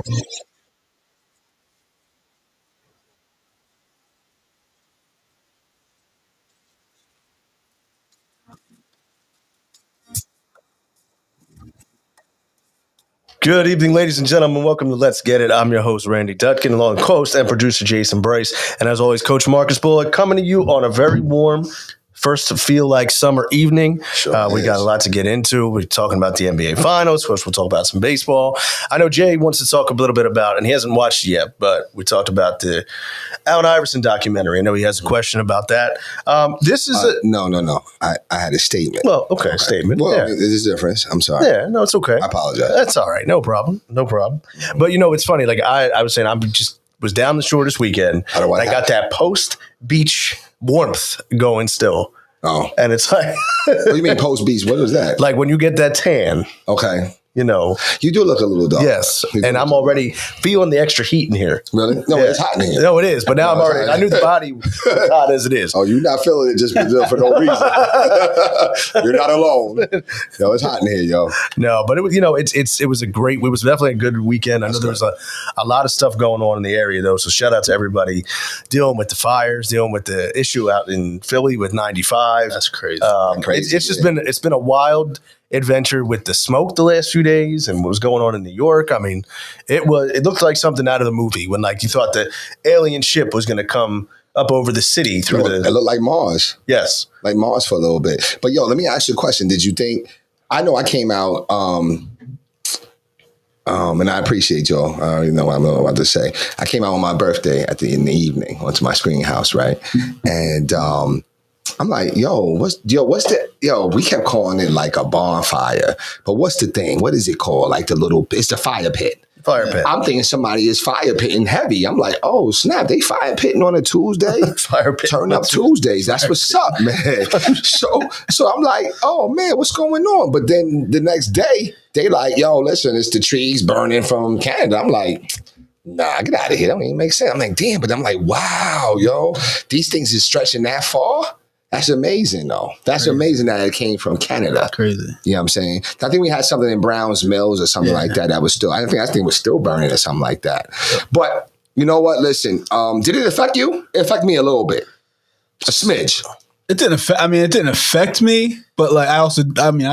Good evening, ladies and gentlemen. Welcome to Let's Get It. I'm your host, Randy Dutkin, along with host and producer Jason Bryce. And as always, Coach Marcus Bullock coming to you on a very warm, first to feel like summer evening. We got a lot to get into. We're talking about the NBA Finals. Of course, we'll talk about some baseball. I know Jay wants to talk a little bit about, and he hasn't watched it yet, but we talked about the Allen Iverson documentary. I know he has a question about that. This is No. I had a statement. Well, okay. Statement. Well, yeah. there's a difference. I'm sorry. Yeah, no, it's okay. I apologize. That's all right. No problem. But it's funny. Like I was saying, was down the shore this weekend. I got that post beach warmth going still. Oh. And it's like what do you mean post beach? What was that? Like when you get that tan. Okay. You do look a little dark. Yes. And I'm already feeling the extra heat in here. Really? No, It's hot in here. No, it is. But now I knew the body was hot as it is. Oh, you're not feeling it just for no reason. You're not alone. No, it's hot in here, yo. No, but it was, it was definitely a good weekend. I know there was a lot of stuff going on in the area though. So shout out to everybody dealing with the fires, dealing with the issue out in Philly with 95. That's crazy. It's been a wild adventure with the smoke the last few days and what was going on in New York. I mean, it looked like something out of the movie when you thought the alien ship was going to come up over the city through It looked like Mars. Yes. Like Mars for a little bit. But let me ask you a question. Did you think, I know I came out, and I appreciate y'all. You know what I'm about to say. I came out on my birthday in the evening, went to my screening house, right? And, I'm like, we kept calling it like a bonfire, but what's the thing? What is it called? Like it's the fire pit. Fire pit. I'm thinking somebody is fire pitting heavy. I'm like, oh snap, they fire pitting on a Tuesday? Fire pit. Turn up Tuesdays. That's what's up, man. So I'm like, oh man, what's going on? But then the next day, they like, yo, listen, it's the trees burning from Canada. I'm like, nah, get out of here. That don't even make sense. I'm like, damn, but I'm like, wow, yo, these things is stretching that far? That's amazing, though. That's amazing that it came from Canada. That's crazy. You know what I'm saying? I think we had something in Browns Mills or something like that was still, I think was still burning or something like that. But you know what? Listen, did it affect you? It affected me a little bit. A smidge. It didn't affect me, but I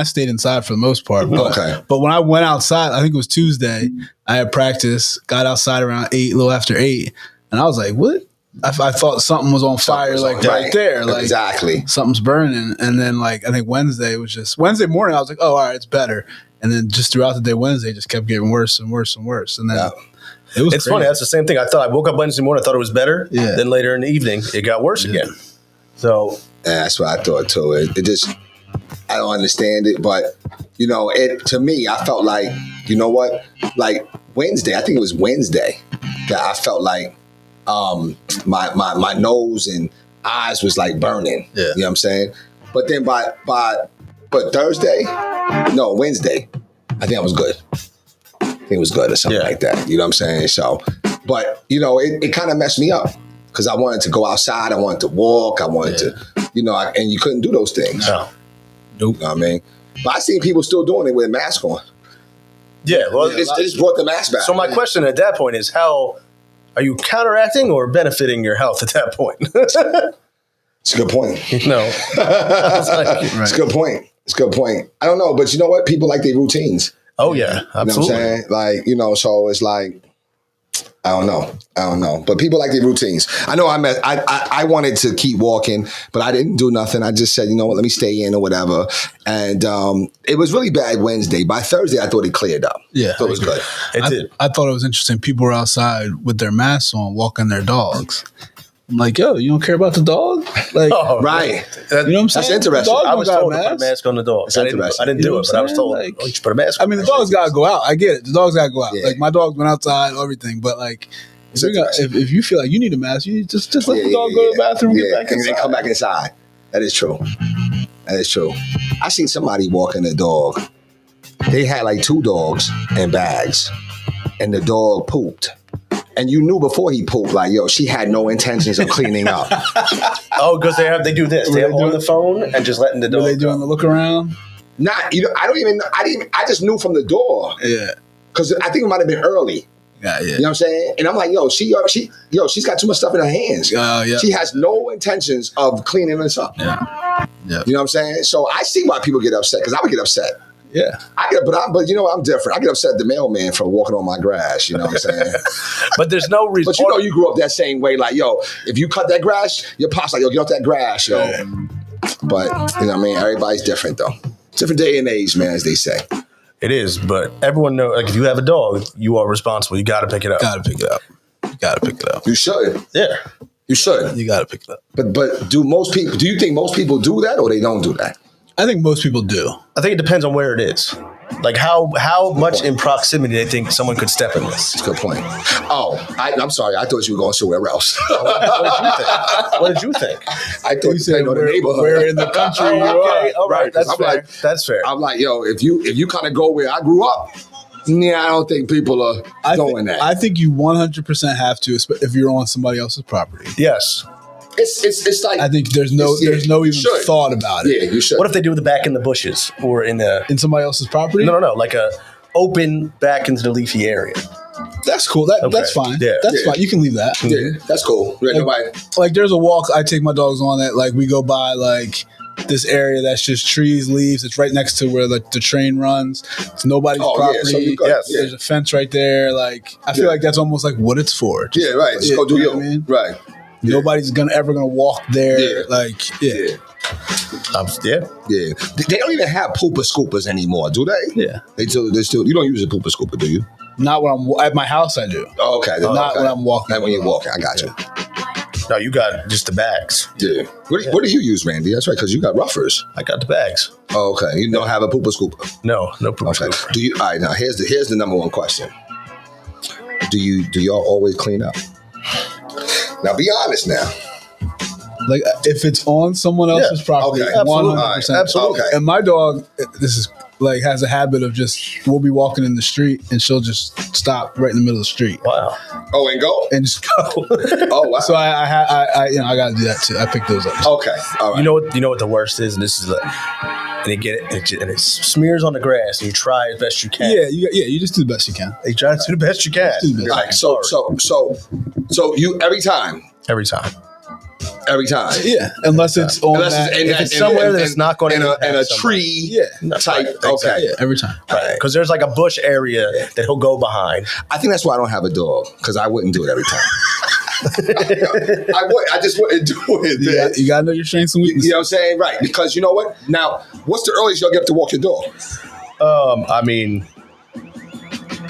stayed inside for the most part. But when I went outside, I think it was Tuesday, I had practice, got outside around 8, a little after 8, and I was like, what? I thought something was on fire, right there. Like, exactly. Something's burning. And then, I think Wednesday morning, I was like, oh, all right, it's better. And then just throughout the day, Wednesday just kept getting worse and worse and worse. And then it's crazy. Funny. That's the same thing. I woke up Wednesday morning, I thought it was better. Yeah. Then later in the evening, it got worse again. So that's what I thought too. It just, I don't understand it. But, to me, I felt like, you know what? Like Wednesday, I think it was Wednesday that I felt like, my nose and eyes was like burning. Yeah. You know what I'm saying? But then but Wednesday, I think I was good. I think it was good or something like that. You know what I'm saying? So, but it kind of messed me up because I wanted to go outside. I wanted to walk. I wanted to, and you couldn't do those things. No. Nope. You know what I mean? But I seen people still doing it with a mask on. Yeah. Well, they just brought the mask back. So my question at that point is how are you counteracting or benefiting your health at that point? It's a good point. No. It's a good point. It's a good point. I don't know, but you know what? People like their routines. Oh, yeah. Absolutely. You know what I'm saying? So it's like, I don't know. But people like their routines. I know I wanted to keep walking, but I didn't do nothing. I just said, you know what, let me stay in or whatever. And it was really bad Wednesday. By Thursday, I thought it cleared up. Yeah. So it was good. It did. I thought it was interesting. People were outside with their masks on, walking their dogs. I'm like, yo, you don't care about the dog? Like, right. You know what I'm saying? That's interesting. I was told to put a mask on the dog. I didn't do it, but I was told, you should put a mask on. I mean, the dog's got to go out. I get it. The dog's got to go out. Yeah. Like, my dog went outside, everything. But, if you feel like you need a mask, you just let the dog go to the bathroom and get back inside. And then come back inside. That is true. I seen somebody walking their dog. They had 2 dogs and bags, and the dog pooped. And you knew before he pooped, she had no intentions of cleaning up. Oh, because they do this. They're on the phone and just letting the dog Were they doing the look around? I don't even know. I just knew from the door. Yeah. Because I think it might have been early. Yeah, yeah. You know what I'm saying? And I'm like, she's got too much stuff in her hands. Yeah. She has no intentions of cleaning this up. Yeah. You know what I'm saying? So I see why people get upset, because I would get upset. Yeah. But you know what? I'm different. I get upset at the mailman for walking on my grass. You know what I'm saying? But there's no reason. But you know, you grew up that same way. Like, yo, if you cut that grass, your pop's like, yo, get off that grass, yo. Yeah. But, you know what I mean? Everybody's different, though. Different day and age, man, as they say. It is, but everyone knows, like, if you have a dog, you are responsible. You got to pick it up. You got to pick it up. You should. Yeah. You should. You got to pick it up. But do you think most people do that, or they don't do that? I think most people do. I think it depends on where it is. Like how much in proximity they think someone could step in this. That's a good point. Oh, I'm sorry. I thought you were going somewhere else. What did you think? I thought you said where, the neighborhood. where in the country you are. All right. Right. That's fair. I'm like, yo, if you kind of go where I grew up, I don't think people are doing that. I think you 100% have to, if you're on somebody else's property. Yes. It's like, I think there's no even thought about it. Yeah, you should. What if they do the back in the bushes or in somebody else's property? No, like a open back into the leafy area? That's cool. That's fine. Yeah. That's fine. You can leave that. Yeah, that's cool. Like there's a walk I take my dogs on that, like, we go by like this area that's just trees, leaves. It's right next to where the train runs. It's nobody's property. Yeah, so you got, yes. There's a fence right there. Like, I feel like that's almost like what it's for. Yeah, right. Just go do you know your what I mean? Right. Yeah. Nobody's ever gonna walk there. Yeah. Like, Yeah. They don't even have pooper scoopers anymore, do they? Yeah. They still. You don't use a pooper scooper, do you? Not when I'm at my house. I do. Oh, okay. Not when I'm walking. Not when you're walking. I got you. No, you got just the bags. Yeah. What do you use, Randy? That's right, because you got ruffers. I got the bags. Oh, okay. You don't have a pooper scooper. No pooper Okay. scooper. Do you? All right. Now here's the number one question. Do y'all always clean up? Now be honest now. Like, if it's on someone else's property, okay, 100%. absolutely. Okay. And my dog, this is like, has a habit of we'll be walking in the street and she'll just stop right in the middle of the street. Wow. Oh, and go? And just go. Oh, wow. So I got to do that too. I pick those up. Okay. All right. You know what the worst is, and this is and it smears on the grass, and you try as best you can. Yeah, you just do the best you can. You try to do the best you can. Do the best. All right. So you every time. Yeah, unless it's on if it's somewhere that it's not going to in a impact tree. Yeah. Type. Right, Okay. exactly. Yeah, every time. Right. Because there's like a bush area that he'll go behind. I think that's why I don't have a dog, because I wouldn't do it every time. I just wouldn't do it. Yeah, you gotta know your strengths and weaknesses. You know what I'm saying? Right. Because you know what? Now, what's the earliest you'll get up to walk your dog? I mean,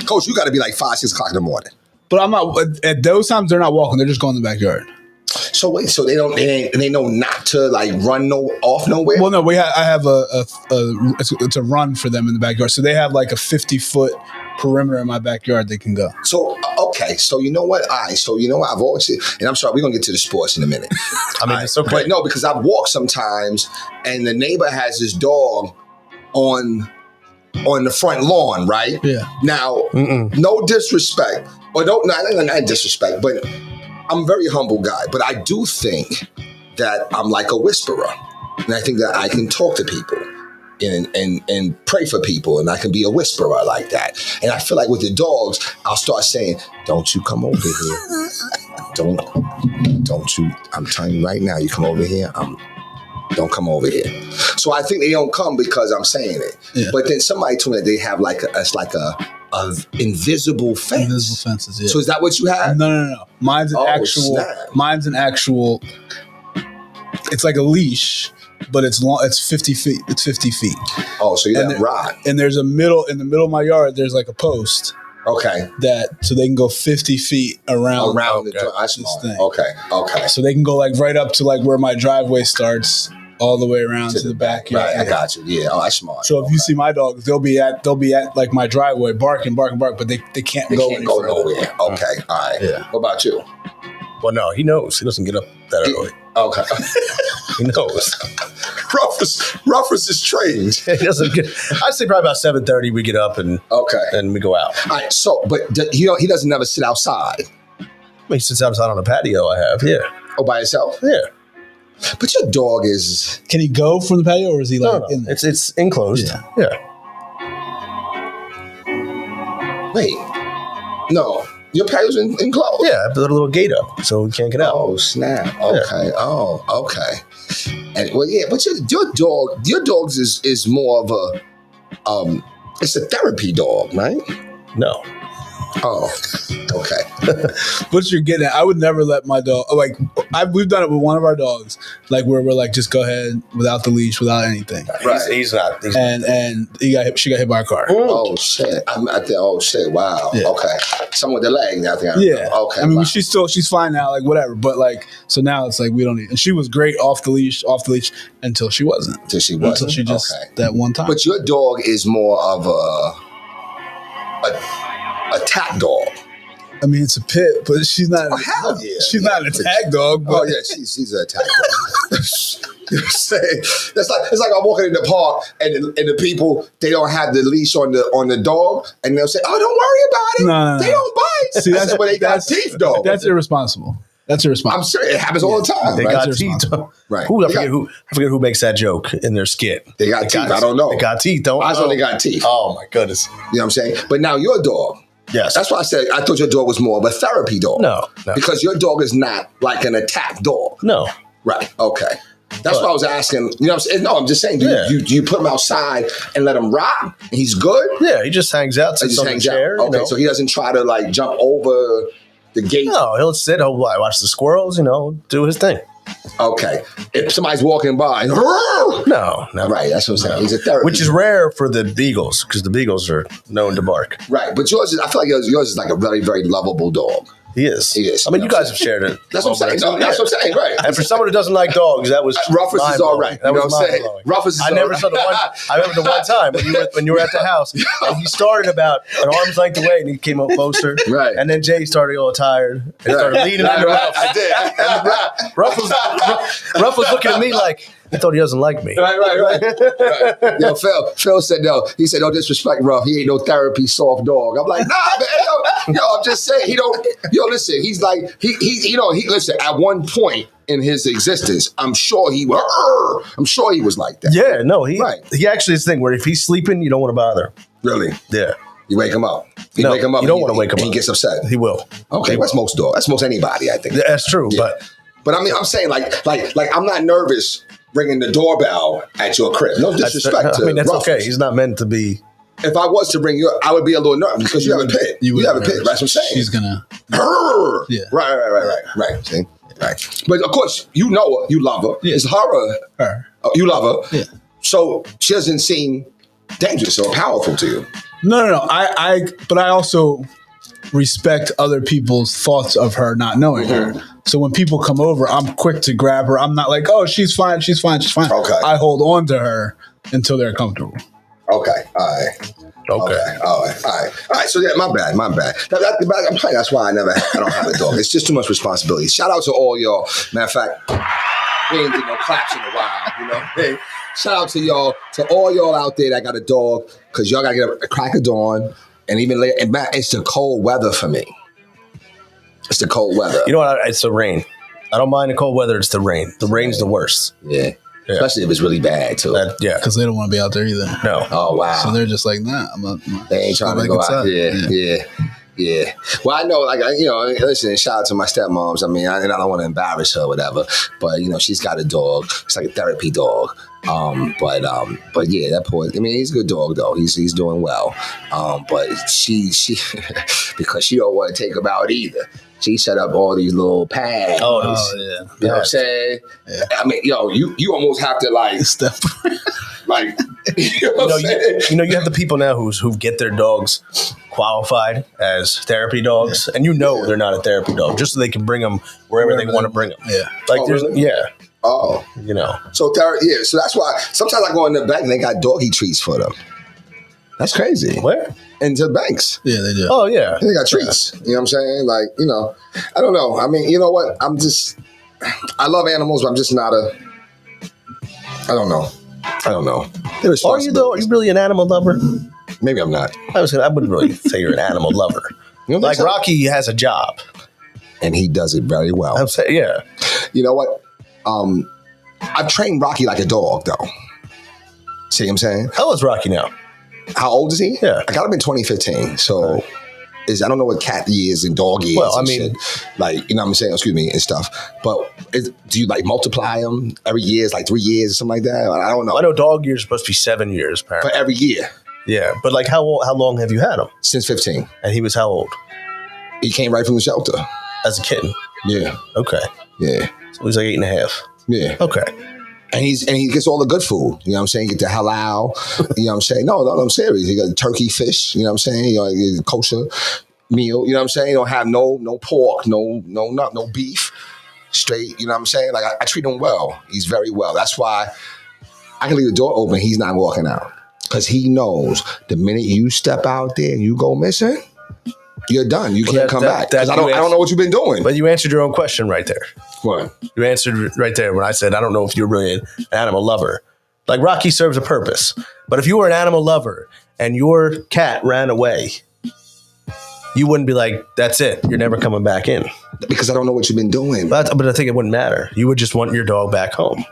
Coach, you got to be like 5, 6 o'clock in the morning. But I'm not at those times. They're not walking. They're just going in the backyard. So wait, so they know not to like run off nowhere? Well, no, I have it's a run for them in the backyard. So they have like a 50-foot perimeter in my backyard they can go. So okay, so you know what? So you know what? I've always said, and I'm sorry, we're gonna get to the sports in a minute. I mean, it's okay. But no, because I've walked sometimes, and the neighbor has this dog on the front lawn, right? Yeah. Now, no disrespect, or not disrespect, but I'm a very humble guy. But I do think that I'm like a whisperer, and I think that I can talk to people and pray for people, and I can be a whisperer like that. And I feel like with the dogs, I'll start saying, "Don't you come over here? Don't you? I'm telling you right now, you come over here. Don't come over here." So I think they don't come because I'm saying it. Yeah. But then somebody told me that they have like a invisible fence. Invisible fences. Yeah. So is that what you have? No. Mine's an actual. It's like a leash, but it's long. It's 50 feet. It's 50 feet. Oh, so you have a rod. And there's in the middle of my yard. There's like a post. Okay. So they can go 50 feet around this thing. Okay. So they can go like right up to like where my driveway starts, all the way around to the backyard. Right, I got you. Yeah, that's smart. So if you see my dogs, they'll be at like my driveway, barking, but they can't go nowhere. Okay, all right. Yeah. What about you? Well, no, he knows. He doesn't get up that early. Okay. He knows. Rufus is trained. He doesn't get. I'd say probably about 7:30 we get up and we go out. All right. So, but he doesn't never sit outside. He sits outside on a patio. I have. Yeah. Oh, by himself? Yeah. But your dog is. Can he go from the patio, or is he like No. in there? It's enclosed. Yeah. Wait. No. Your pet was enclosed? Yeah, I put a little gate up so he can't get out. Oh, snap. Okay. Yeah. Oh, okay. And well, yeah, but your dog's is more of a it's a therapy dog, right? No. Oh, okay. What you're getting at, I would never let my dog, we've done it with one of our dogs, like where we're like, just go ahead without the leash, without anything. Right. He's not. And she got hit by a car. Oh, shit. Oh, shit. Wow. Yeah. Okay. Someone with the leg. I think. Yeah. Okay. I mean, she's fine now, like whatever. But like, so now it's like, we don't need, and she was great off the leash until she wasn't. Until she just, that one time. But your dog is more of a attack dog. I mean, it's a pit, but she's not. Oh, hell yeah. She's not an attack dog. But. Oh yeah, she's an attack dog. You know what I'm saying? It's like I'm walking in the park and the people, they don't have the leash on the dog, and they'll say, "Oh, don't worry about it. No. They don't bite." See, that's when they got teeth, though. That's irresponsible. That's irresponsible. I'm serious. It happens all the time. They got teeth. Right. I forget who makes that joke in their skit. They got teeth. I don't know. They got teeth. Don't. I thought they got teeth. Oh my goodness. You know what I'm saying? But now your dog. Yes. That's why I said I thought your dog was more of a therapy dog. No. Because your dog is not like an attack dog. No. Right. Okay. That's what I was asking. You know what I'm saying? No, I'm just saying, do you put him outside and let him rock? And he's good? Yeah, he just hangs out, sits on the chair. Okay, so he doesn't try to like jump over the gate? No, he'll sit, he'll watch the squirrels, do his thing. Okay. If somebody's walking by, no. Right, that's what I'm saying. He's a therapist. Which is rare for the beagles, because the beagles are known to bark. Right, but I feel like yours is like a very, very lovable dog. He is. I mean, you guys have shared it. That's what I'm saying. No, that's what I'm saying, right. And for someone who doesn't like dogs, that was Rufus is all right. That was what I'm saying? Rufus is all right. I remember the one time when you were at the house, and he started about an arm's length away, and he came up closer. Right. And then Jay started all tired and started leaning into Ralph. I did. And Ruff was looking at me like, I thought he doesn't like me. Right. Yo, Phil said no. He said, "No disrespect, Ruff. He ain't no therapy soft dog." I'm like, nah, man. Yo, I'm just saying he don't. Yo, listen. He's like he. Listen. At one point in his existence, I'm sure he was like that. Yeah, no, he actually is the thing where if he's sleeping, you don't want to bother him. Really? Yeah. You wake him up. You don't want to wake him up. He gets upset. He will. Okay, that's most dogs. That's most anybody, I think. That's true, yeah. But I mean, I'm saying like I'm not nervous ringing the doorbell at your crib. No disrespect to that's Ruffles. okay. He's not meant to be. If I was to ring you, I would be a little nervous because you have a pit. You have a pit. That's what I'm saying. She's gonna. Yeah. Right. See? Right. But of course, you know her. You love her. Yeah. It's her. Oh, you love her. Yeah. So she doesn't seem dangerous or powerful to you. No. But I also respect other people's thoughts of her not knowing her. So when people come over, I'm quick to grab her. I'm not like, oh, she's fine. Okay. I hold on to her until they're comfortable. Okay. All right. Okay. All right. So yeah, my bad. I'm telling you, that's why I don't have a dog. It's just too much responsibility. Shout out to all y'all. Matter of fact, we ain't did no claps in a while, Hey, shout out to y'all, to all y'all out there that got a dog, because y'all gotta get up at crack of dawn, and even later. And Matt, it's the cold weather for me. It's the cold weather. You know what? It's the rain. I don't mind the cold weather. It's the rain. The rain's the worst. Yeah. Especially if it's really bad too. Because they don't want to be out there either. No. Oh wow. So they're just like, nah, I'm not. They ain't trying to go out. Yeah. Well, I know, listen, shout out to my stepmoms. I mean, I don't want to embarrass her or whatever, but she's got a dog. It's like a therapy dog. But yeah, that poor. I mean, he's a good dog though. He's doing well. But she because she don't want to take him out either. She set up all these little pads. Oh yeah. You know what I'm saying? Yeah. I mean, you almost have to step. Like, you have the people now who get their dogs qualified as therapy dogs, and they're not a therapy dog, just so they can bring them wherever they want to bring them. Yeah. Really? Oh. So so that's why sometimes I go in the bank and they got doggy treats for them. That's crazy. Where? Into banks. Yeah, they do. Oh, yeah. They got treats. You know what I'm saying? Like, I don't know. I mean, you know what? I love animals, but I'm just not I don't know. Are you though? Are you really an animal lover? Maybe I'm not. I wouldn't really say you're an animal lover. Like Rocky has a job. And he does it very well. I'm saying, yeah. You know what? I've trained Rocky like a dog, though. See what I'm saying? How old is Rocky now? How old is he? Yeah. I got him in 2015. So is I don't know what cat years and dog years. Well, I and mean, shit. Like, you know what I'm saying? Excuse me and stuff. But do you like multiply them every year? It's like 3 years or something like that. I don't know. I know dog years are supposed to be 7 years, apparently. For every year. Yeah, but like how long have you had him? Since 15. And he was how old? He came right from the shelter. As a kitten. Yeah. Okay. Yeah. So he was like 8.5. Yeah. Okay. And he gets all the good food. You know what I'm saying? Get the halal. You know what I'm saying? No, I'm serious. He got turkey, fish. You know what I'm saying? You know, kosher meal. You know what I'm saying? You don't have no pork, no beef. Straight. You know what I'm saying? Like I treat him well. He's very well. That's why I can leave the door open. He's not walking out because he knows the minute you step out there and you go missing, you're done. You can't come back. Because I don't know what you've been doing. But you answered your own question right there. What? You answered right there when I said, I don't know if you're really an animal lover. Like Rocky serves a purpose. But if you were an animal lover and your cat ran away, you wouldn't be like, that's it. You're never coming back in. Because I don't know what you've been doing. But I think it wouldn't matter. You would just want your dog back home.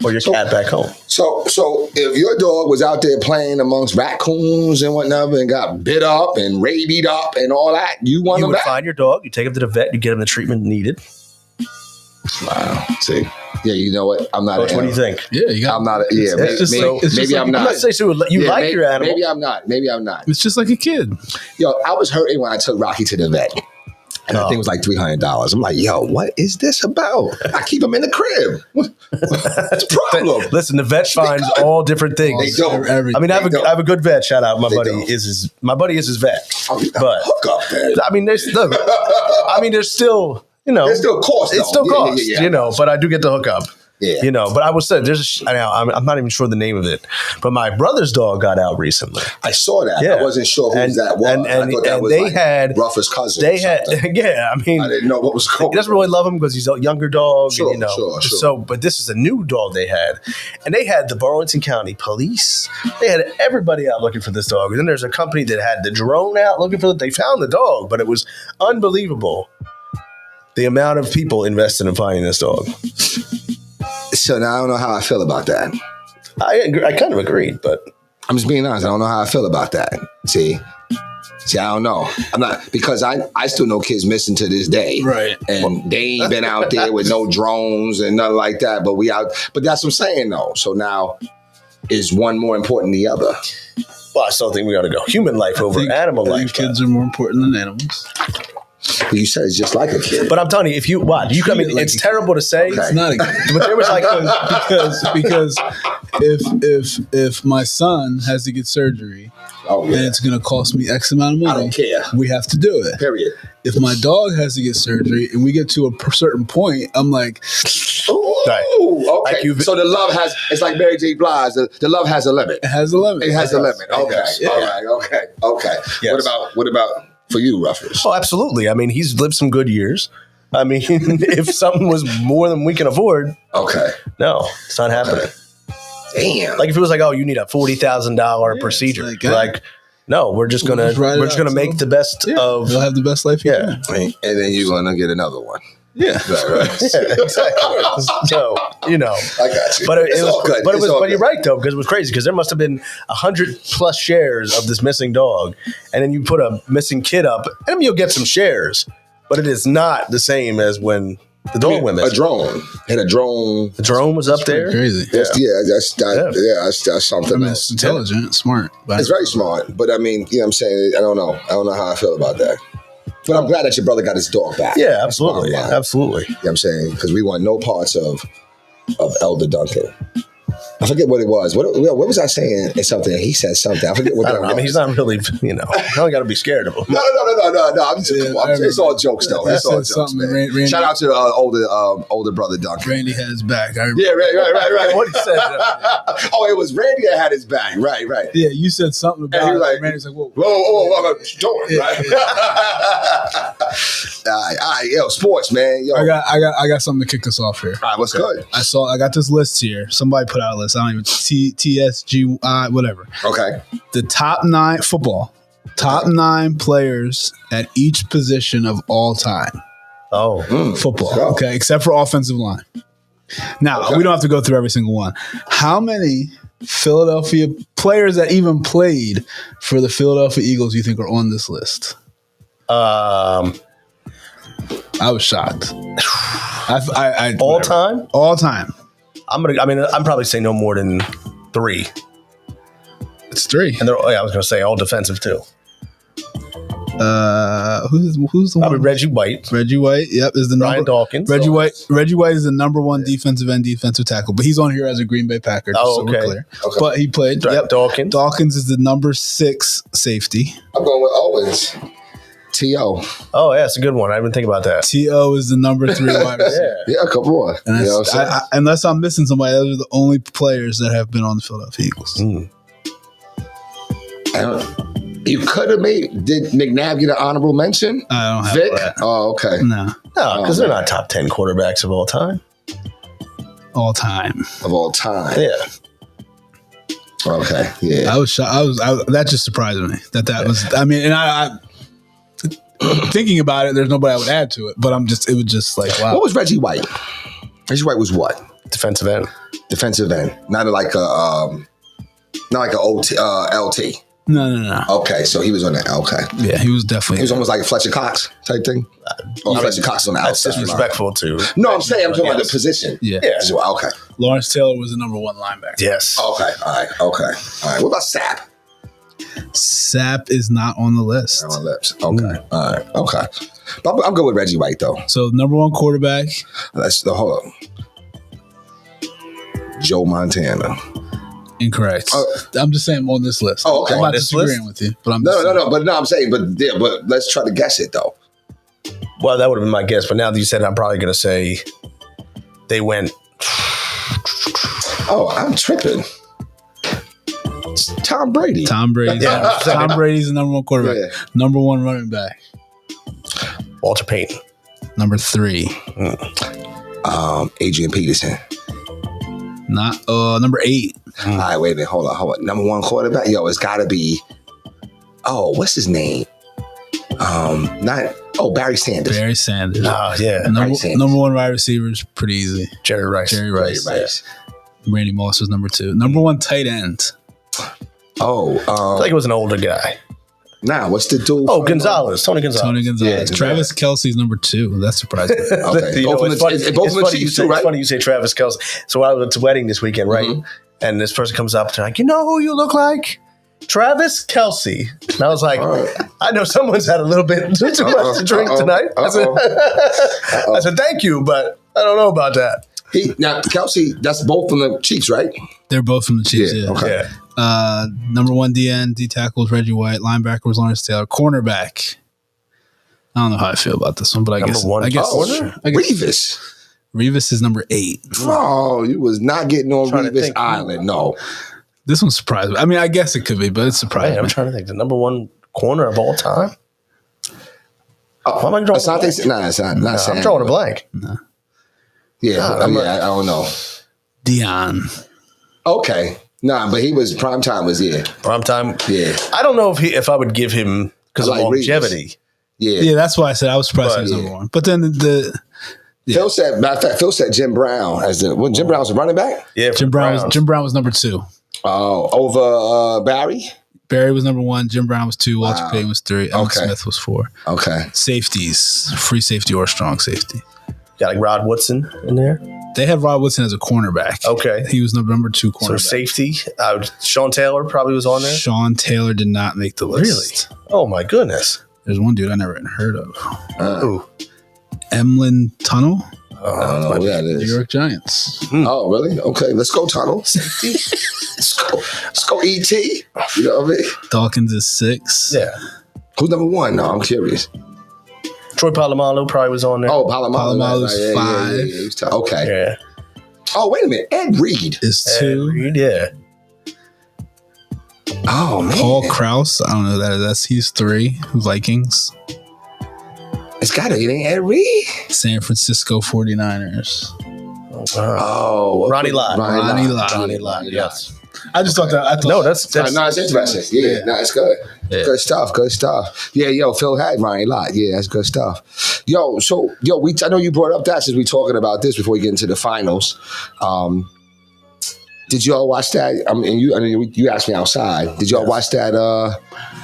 Or your cat back home. So if your dog was out there playing amongst raccoons and whatnot and got bit up and rabied up and all that, you want him back? You would find your dog, you take him to the vet, you get him the treatment needed. Wow. See? Yeah, you know what? I'm not. Coach, what do you think? Yeah, you got. I'm not. Maybe I'm not. Let's say so you like your animal. Maybe I'm not. It's just like a kid. Yo, I was hurting when I took Rocky to the vet. And I think it was like $300. I'm like, yo, what is this about? I keep him in the crib. What's the problem? Listen, the vet finds all different things. They don't. I mean, I have a good vet. Shout out, my buddy is his vet. But hook up, man. I mean, there's still, there's still cost. It's still cost, but I do get the hookup. Yeah. But I would say I'm not even sure the name of it, but my brother's dog got out recently. I saw that. Yeah. I wasn't sure who that was. And I thought that was they like had Ruff's cousin. They had, yeah. I mean, I didn't know what was going on. He doesn't really love him because he's a younger dog. Sure, and, sure. So, but this is a new dog they had, and they had the Burlington County Police. They had everybody out looking for this dog, and then there's a company that had the drone out looking for it. They found the dog, but it was unbelievable the amount of people invested in finding this dog. So now I don't know how I feel about that. I kind of agreed, but I'm just being honest. I don't know how I feel about that. See, I don't know. I'm not, because I still know kids missing to this day. Right. And they ain't been out there with no drones and nothing like that. But that's what I'm saying though. So now is one more important than the other? Well, I still think we got to go human life over animal life. Kids are more important than animals. You said it's just like a kid. But I'm telling you, it's terrible to say. Okay. It's not a kid. But there was like because if my son has to get surgery and it's going to cost me X amount of money, I don't care. We have to do it. Period. If my dog has to get surgery and we get to a certain point, I'm like, ooh, okay. Like so the love it's like Mary J. Blige. The love has a limit. It has a limit. It has a limit. Okay. Yeah. All right. Okay. Yes. What about for you, Ruffles? Oh, absolutely. I mean, he's lived some good years. I mean, if something was more than we can afford, no, it's not happening. Damn. Like if it was like, oh, you need a $40,000 procedure, no, we're just gonna make the best of. You'll have the best life you can. And then you're gonna get another one. Yeah. Right. Yeah, exactly. So, I got you. But it was good. But you're right though, because it was crazy because there must have been 100+ shares of this missing dog, and then you put a missing kid up, and you'll get some shares, but it is not the same as when the dog went missing. A drone. And a drone. The drone was up there. Crazy. That's something. I mean, it's intelligent, smart. It's very smart. But I mean, you know what I'm saying? I don't know how I feel about that. But I'm glad that your brother got his dog back. Yeah, absolutely. Absolutely. You know what I'm saying? Because we want no parts of Elder Duncan. I forget what it was. What was I saying? It's something. He said something. I forget what that was. I mean, he's not really, you don't got to be scared of him. No. I'm just, it's all jokes, though. It's all jokes, man. Randy, shout out to older brother Duncan. Randy had his back. Yeah, right. What he said. Oh, it was Randy that had his back. Right. Yeah, you said something about it. Randy's like, whoa, what you doing? Right. All right, yo, sports, man. Yo. I got something to kick us off here. All right, what's good? I got this list here. Somebody put out a list. I don't even TSGI, whatever. Okay. The top 9 football. Top 9 players at each position of all time. Oh, football. Okay, except for offensive line. Now we don't have to go through every single one. How many Philadelphia players that even played for the Philadelphia Eagles you think are on this list? Um, I was shocked. all time? All time. I'm probably say no more than 3. It's 3. And I was going to say all defensive too. Who's the one? Reggie White. Reggie White, yep, is the Brian Dawkins. Reggie White is the number 1 defensive end defensive tackle, but he's on here as a Green Bay Packer. Oh, okay. So we're clear. But he played. Yep. Dawkins. Dawkins is the number 6 safety. I'm going with Owens. T.O. Oh, yeah, it's a good one. I didn't think about that. T.O. is the number 3 wide receiver. Yeah, come on. And You know what I'm saying? unless I'm missing somebody, those are the only players that have been on the Philadelphia Eagles. You could have did McNabb get an honorable mention? I don't have Vic? that. Oh, okay. No, No, because they're not top 10 quarterbacks of all time. all time. Of all time. Yeah. Okay. Yeah. I was shocked. That just surprised me. That was. I mean, and I thinking about it, there's nobody I would add to it. But it was just like, wow. What was Reggie White? Reggie White was what? Defensive end. Defensive end. Not like a OT, LT. No. Okay, so he was on that. Okay. Yeah, he was definitely. He was almost like a Fletcher Cox type thing. Fletcher Cox on the That's outside. disrespectful too. No, I'm saying I'm talking about the position. Yeah. As well. Okay. Lawrence Taylor was the number 1 linebacker. Yes. Okay. All right. Okay. All right. What about Sapp? Sapp is not on the list. On my lips. Okay. All right. Okay. But I'm good with Reggie White though. So number 1 quarterback. Hold on. Joe Montana. Incorrect. I'm just saying I'm on this list. Oh, okay. I'm not This disagreeing with you, but I'm No. But no, I'm saying, but let's try to guess it though. Well, that would have been my guess, but now that you said it, I'm probably going to say they went. Oh, I'm tripping. It's Tom Brady. Tom Brady. Yeah. Tom Brady's the number 1 quarterback. Yeah. Number 1 running back. Walter Payton. Number 3. Adrian Peterson. Not number 8. All right, wait a minute. Hold on. Number 1 quarterback. Yo, it's got to be. Oh, what's his name? Barry Sanders. Barry Sanders. Oh, yeah. Number 1 wide receiver is pretty easy. Jerry Rice. Jerry Rice. Rice. Randy Moss was number 2. Number 1 tight end. Oh, I think it was an older guy. what's the dude? Oh, Gonzalez. Tony Gonzalez. Tony Gonzalez. Yeah, Travis Kelsey's number 2. That's surprising. Okay. You know, Both it's of the Chiefs too, right? It's funny you say Travis Kelce. So I was at a wedding this weekend, right? Mm-hmm. And this person comes up to like, you know who you look like? Travis Kelsey. And I was like, I know someone's had a little bit too much to drink tonight. I said, thank you, but I don't know about that. Now, Kelsey, that's both from the Chiefs, right? They're both from the Chiefs. Yeah. Okay. Yeah. Number 1 DN, D tackle was Reggie White. Linebacker was Lawrence Taylor. Cornerback. I don't know how I feel about this one, but I guess Revis. Revis is number 8. Oh, you was not getting on Revis Island. No. This one surprised me. I mean, I guess it could be, but it's surprising. I'm trying to think. The number 1 corner of all time? Why am I drawing a blank? It's not I'm drawing a blank. No. Yeah, I don't know. Dion. Okay. Nah, but he was prime time was Prime time. Yeah. I don't know if I would give him because of longevity. Yeah. That's why I said I was surprised he was number 1. But then Phil said, matter of fact, Jim Brown Jim Brown was a running back? Yeah. Jim Brown was number 2. Oh, over Barry? Barry was number 1. Jim Brown was 2. Walter Payton was 3. Emmett Smith was 4. Okay. Safeties, free safety or strong safety. Got like Rod Woodson in there. They had Rod Woodson as a cornerback. Okay. He was number 2 cornerback. So safety. Sean Taylor probably was on there. Sean Taylor did not make the list. Really? Oh my goodness. There's one dude I never even heard of. Who? Emlyn Tunnel. I don't know who that is. New York Giants. Oh, really? Okay, let's go Tunnel. Safety. let's go ET. You know what I mean? Dawkins is 6. Yeah. Who's number 1? No, I'm curious. Troy Polamalu probably was on there. Oh, Polamalu's 5. Yeah. Okay. Yeah. Oh, wait a minute. Ed Reed is 2. Yeah. Oh, man. Paul Krause. I don't know who that is. He's 3. Vikings. It's got to be Ed Reed. San Francisco 49ers. Oh, wow. Oh, Ronnie Lott. Ronnie Lott. Yes. I just thought that. No, that's it's interesting. Yeah, no, it's good. Yeah. Good stuff. Yeah, Phil had Ronnie Lott. Yeah, that's good stuff. I know you brought up that since we're talking about this before we get into the finals. Did y'all watch that? I mean, you asked me outside. Did y'all watch that?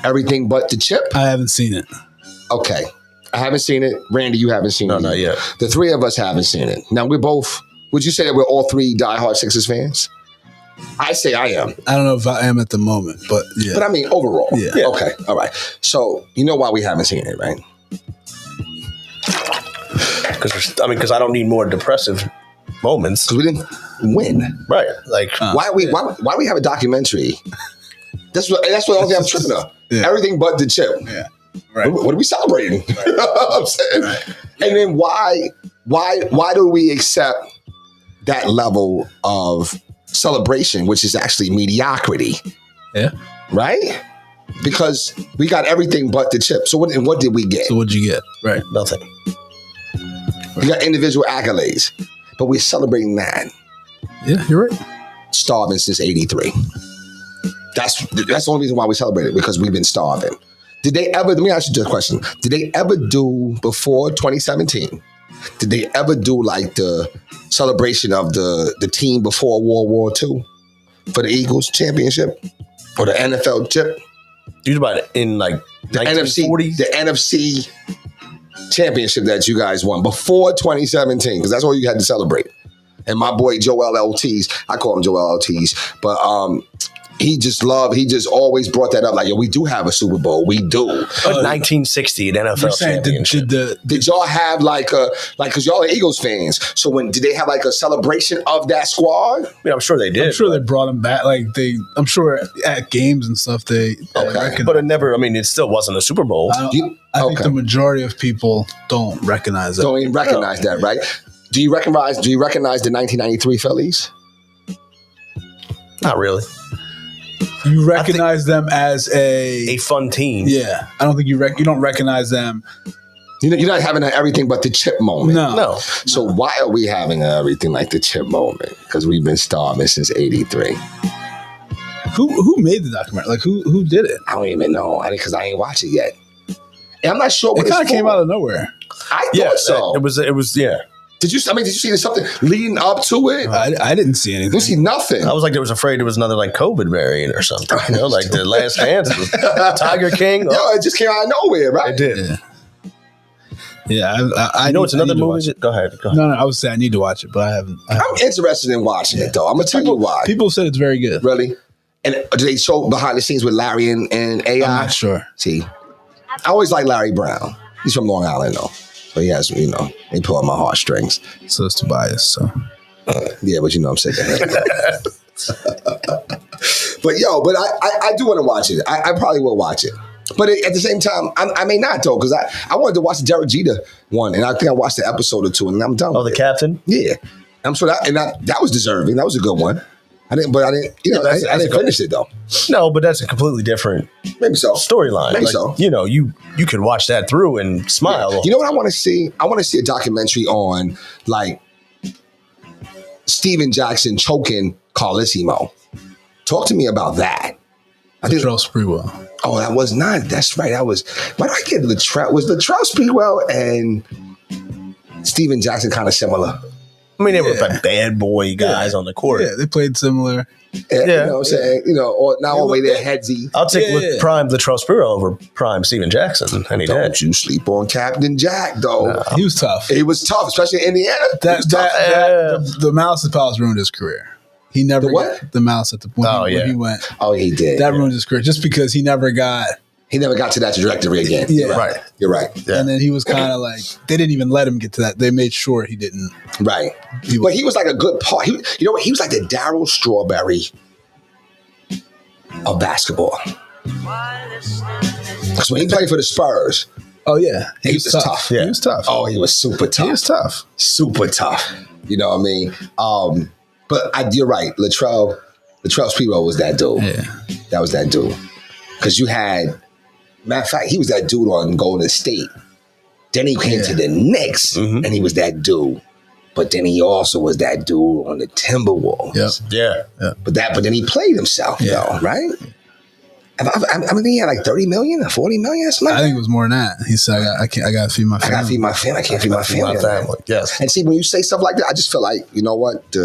Everything But the Chip. I haven't seen it. Okay, I haven't seen it. Randy, you haven't seen it. No, not yet. The three of us haven't seen it. Now we're both. Would you say that we're all three diehard Sixers fans? I say I am. I don't know if I am at the moment, but yeah. But I mean, overall. Yeah. Okay. All right. So you know why we haven't seen it, right? Because I don't need more depressive moments. Because we didn't win. Right. Like, Why we have a documentary? That's what I'm tripping on. Yeah. Everything But the Chip. Yeah. Right. What are we celebrating? Right. You know what I'm saying? Right. And then why do we accept that level of celebration, which is actually mediocrity? Yeah. Right? Because we got everything but the chip. So what did we get? So what'd you get? Right. nothing. We got individual accolades, but we're celebrating that. Yeah, you're right. Starving since '83. That's the only reason why we celebrate it, because we've been starving. Did they ever? Let me ask you this question: did they ever do before 2017? Did they ever do like the celebration of the team before World War II for the Eagles championship or the NFL chip? Dude, about it in like The 1940? NFC, the NFC championship that you guys won before 2017, because that's all you had to celebrate. And my boy Joel Ortiz, I call him Joel Ortiz, but he just always brought that up. Like, yo, we do have a Super Bowl. We do. 1960 an You're NFL saying championship. Did y'all have because y'all are Eagles fans, so did they have like a celebration of that squad? I mean, I'm sure they did. I'm sure they brought him back. I'm sure at games and stuff they recognize. But it still wasn't a Super Bowl. I think the majority of people don't recognize it. Don't even recognize that, right? Do you recognize the 1993 Phillies? Not really. You recognize them as A fun team. Yeah, I don't think you don't recognize them. You're not having an everything but the chip moment. No. So why are we having an everything like the chip moment? Because we've been starving since '83. Who made the documentary? Like who did it? I don't even know, because I ain't watched it yet. And I'm not sure what It kind of came out of nowhere. I thought so. It was yeah. Did you see something leading up to it? I didn't see anything. You see nothing. I was like, was afraid it was another like COVID variant or something. You know, like the last dance was Tiger King. Yo, it just came out of nowhere, right? It did. Yeah, I know it's another need to movie. watch it. Go ahead. No, I would say I need to watch it, but I haven't. I'm interested in watching it though. I'm gonna tell you why. People said it's very good. Really? And do they show behind the scenes with Larry and AI? I'm not sure. See, I always like Larry Brown. He's from Long Island though. So he has, they pull on my heartstrings. So it's Tobias. So yeah, but I'm sick of him. But I do want to watch it. I probably will watch it. But at the same time, I may not though, because I wanted to watch the Derek Jeter one, and I think I watched the episode or two, and I'm done. Oh, the captain? Yeah, I'm sure that was deserving. That was a good one. I didn't finish it though. No, but that's a completely different Maybe so storyline. Maybe like, so. You could watch that through and smile. You know what I want to see? I want to see a documentary on like Steven Jackson choking Carlissimo. Talk to me about that. I think Latrell Sprewell. Oh, that was not. That's right. That was. Why do I get Latrell? Was Latrell Sprewell and Steven Jackson kind of similar? I mean, they were like bad boy guys on the court. Yeah, they played similar. Yeah. You know what I'm saying? Or not all the way there, headsy. I'll take prime Latrell Sprewell over prime Steven Jackson any day. Don't you sleep on Captain Jack, though. No. He was tough. He was tough, especially in Indiana. The Malice at the Palace ruined his career. He never what? The Malice at the point when he went. Oh, he did. That ruined his career just because he never got to that trajectory again. Yeah. Right. You're right. Yeah. And then he was kind of like, they didn't even let him get to that. They made sure he didn't. Right. But he was like a good part. He was like the Darryl Strawberry of basketball. Because when he played for the Spurs. Oh, yeah. He was tough. Yeah. He was tough. Oh, he was super tough. He was tough. Super tough. You know what I mean? But you're right. Latrell Sprewell was that dude. Yeah. That was that dude. Because you had, matter of fact, he was that dude on Golden State. Then he came to the Knicks, and he was that dude. But then he also was that dude on the Timberwolves. Yep. Yeah. But then he played himself, though, right? I mean, he had like 30 million or 40 million or something. I think it was more than that. He said, I got to feed my family. I got to feed my family. I can't feed my family. Yes. And see, when you say stuff like that, I just feel like, you know what?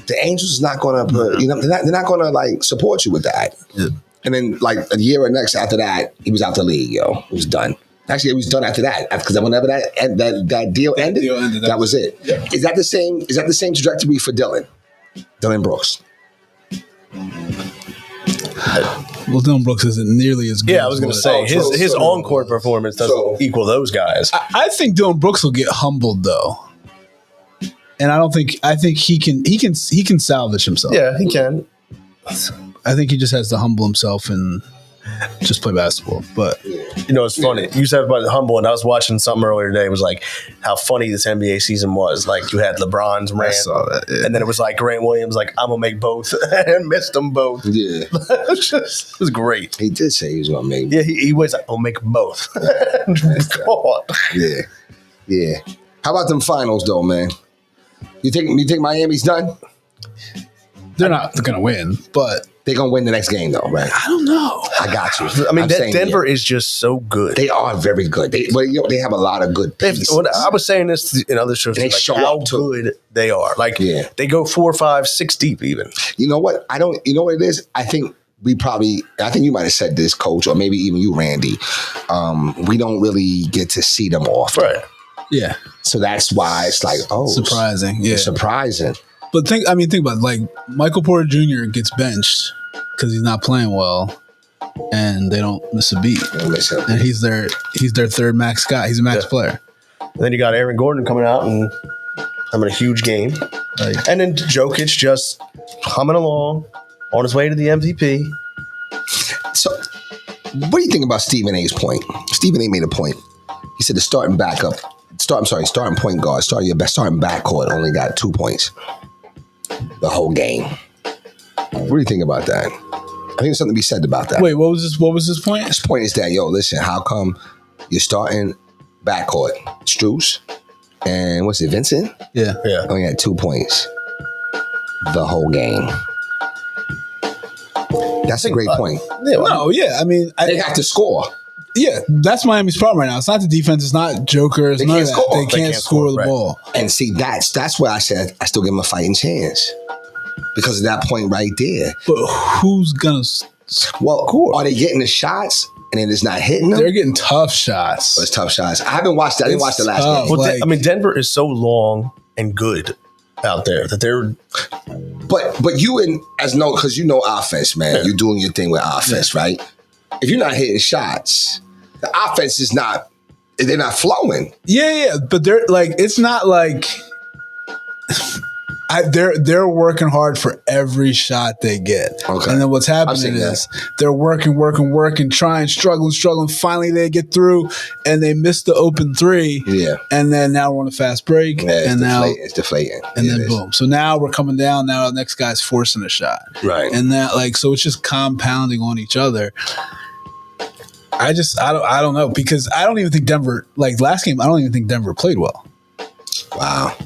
the Angels is not going to put, they're not going to like support you with that. Yeah. And then like a year or next after that, he was out the league, yo. He was done. Actually, it was done after that because whenever that deal ended, that was it. Yeah. Is that the same trajectory for Dillon Brooks? Well, Dillon Brooks isn't nearly as good. Yeah, I was going to say his on-court performance doesn't equal those guys. I think Dillon Brooks will get humbled though, and I think he can salvage himself. Yeah, he can. I think he just has to humble himself and just play basketball. But it's funny. You said about humble, and I was watching something earlier today. It was like how funny this NBA season was. Like you had LeBron's rant, I saw that, yeah. And then it was like Grant Williams, like I'm gonna make both, and missed them both. Yeah, it was great. He did say he was gonna make. Yeah, he was like, I'll make both. God. Yeah. How about them finals though, man? You think Miami's done? They're not going to win, but they're going to win the next game, though, right? I don't know. I got you. I mean, Denver is just so good. They are very good. They have a lot of good pieces. I was saying this in other shows. They show how up too. good they are. Like, they go 4, 5, 6 deep even. You know what? You know what it is? I think you might have said this, Coach, or maybe even you, Randy. We don't really get to see them often. Right. Yeah. So that's why it's like, surprising. Yeah. It's surprising. But think about it. Like Michael Porter Jr. gets benched because he's not playing well, and they don't miss a beat. And he's their third max guy. He's a max player. And then you got Aaron Gordon coming out and having a huge game, and then Jokic just humming along on his way to the MVP. So, what do you think about Stephen A's point? Stephen A made a point. He said the starting point guard, starting backcourt only got 2 points the whole game. What do you think about that? I think there's something to be said about that. Wait, what was his point? His point is that, listen, how come you're starting backcourt? Strus and what's it, Vincent? Yeah. Only had 2 points the whole game. That's a great point. I mean, they have to score. Yeah, that's Miami's problem right now. It's not the defense. It's not Joker. They can't score. They can't score the ball. And see, that's where I said I still give them a fighting chance because of that point right there. But who's gonna? Are they getting the shots and then it's not hitting them? They're getting tough shots. But it's tough shots. I haven't watched that. I didn't watch the last game. Well, Denver is so long and good out there that they're. But you because you know offense, man. Yeah. You're doing your thing with offense, right? If you're not hitting shots, the offense is not. They're not flowing. Yeah, but they're like it's not like. They're working hard for every shot they get. Okay. And then what's happening is they're working, trying, struggling. Finally, they get through and they miss the open three. Yeah. And then now we're on a fast break. Yeah, and now it's deflating. And then boom. So now we're coming down. Now the next guy's forcing a shot. Right. And that so it's just compounding on each other. I don't know because I don't even think Denver last game. I don't even think Denver played well. Wow.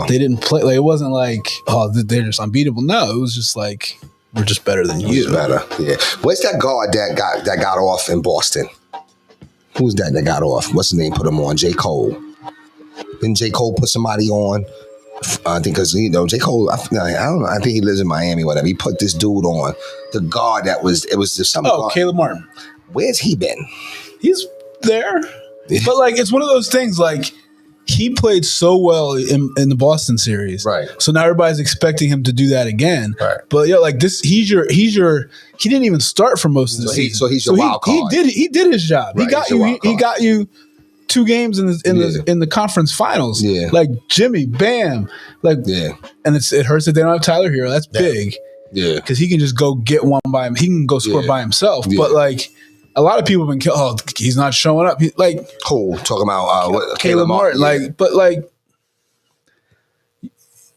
They didn't play. It wasn't like, they're just unbeatable. No, it was just like, we're just better than you. Who's better? Yeah. Where's that guard that got off in Boston? Who's that got off? What's his name? Put him on? J. Cole. Didn't J. Cole put somebody on? I think because J. Cole. I don't know. I think he lives in Miami. Whatever. He put this dude on. The guard that was. It was just some. Oh, Caleb Martin. Where's he been? He's there, but it's one of those things he played so well in the Boston series. Right. So now everybody's expecting him to do that again. Right. But he didn't even start for most of the season. So he's your wild card. He did his job. Right. He got you 2 games in the conference finals. Yeah. Like Jimmy, Bam. And it hurts that they don't have Tyler Hero. That's big. Yeah. Because he can just go get one by him. He can go score by himself. Yeah. But a lot of people have been killed. Oh, he's not showing up. Cool. Talking about Caleb Martin.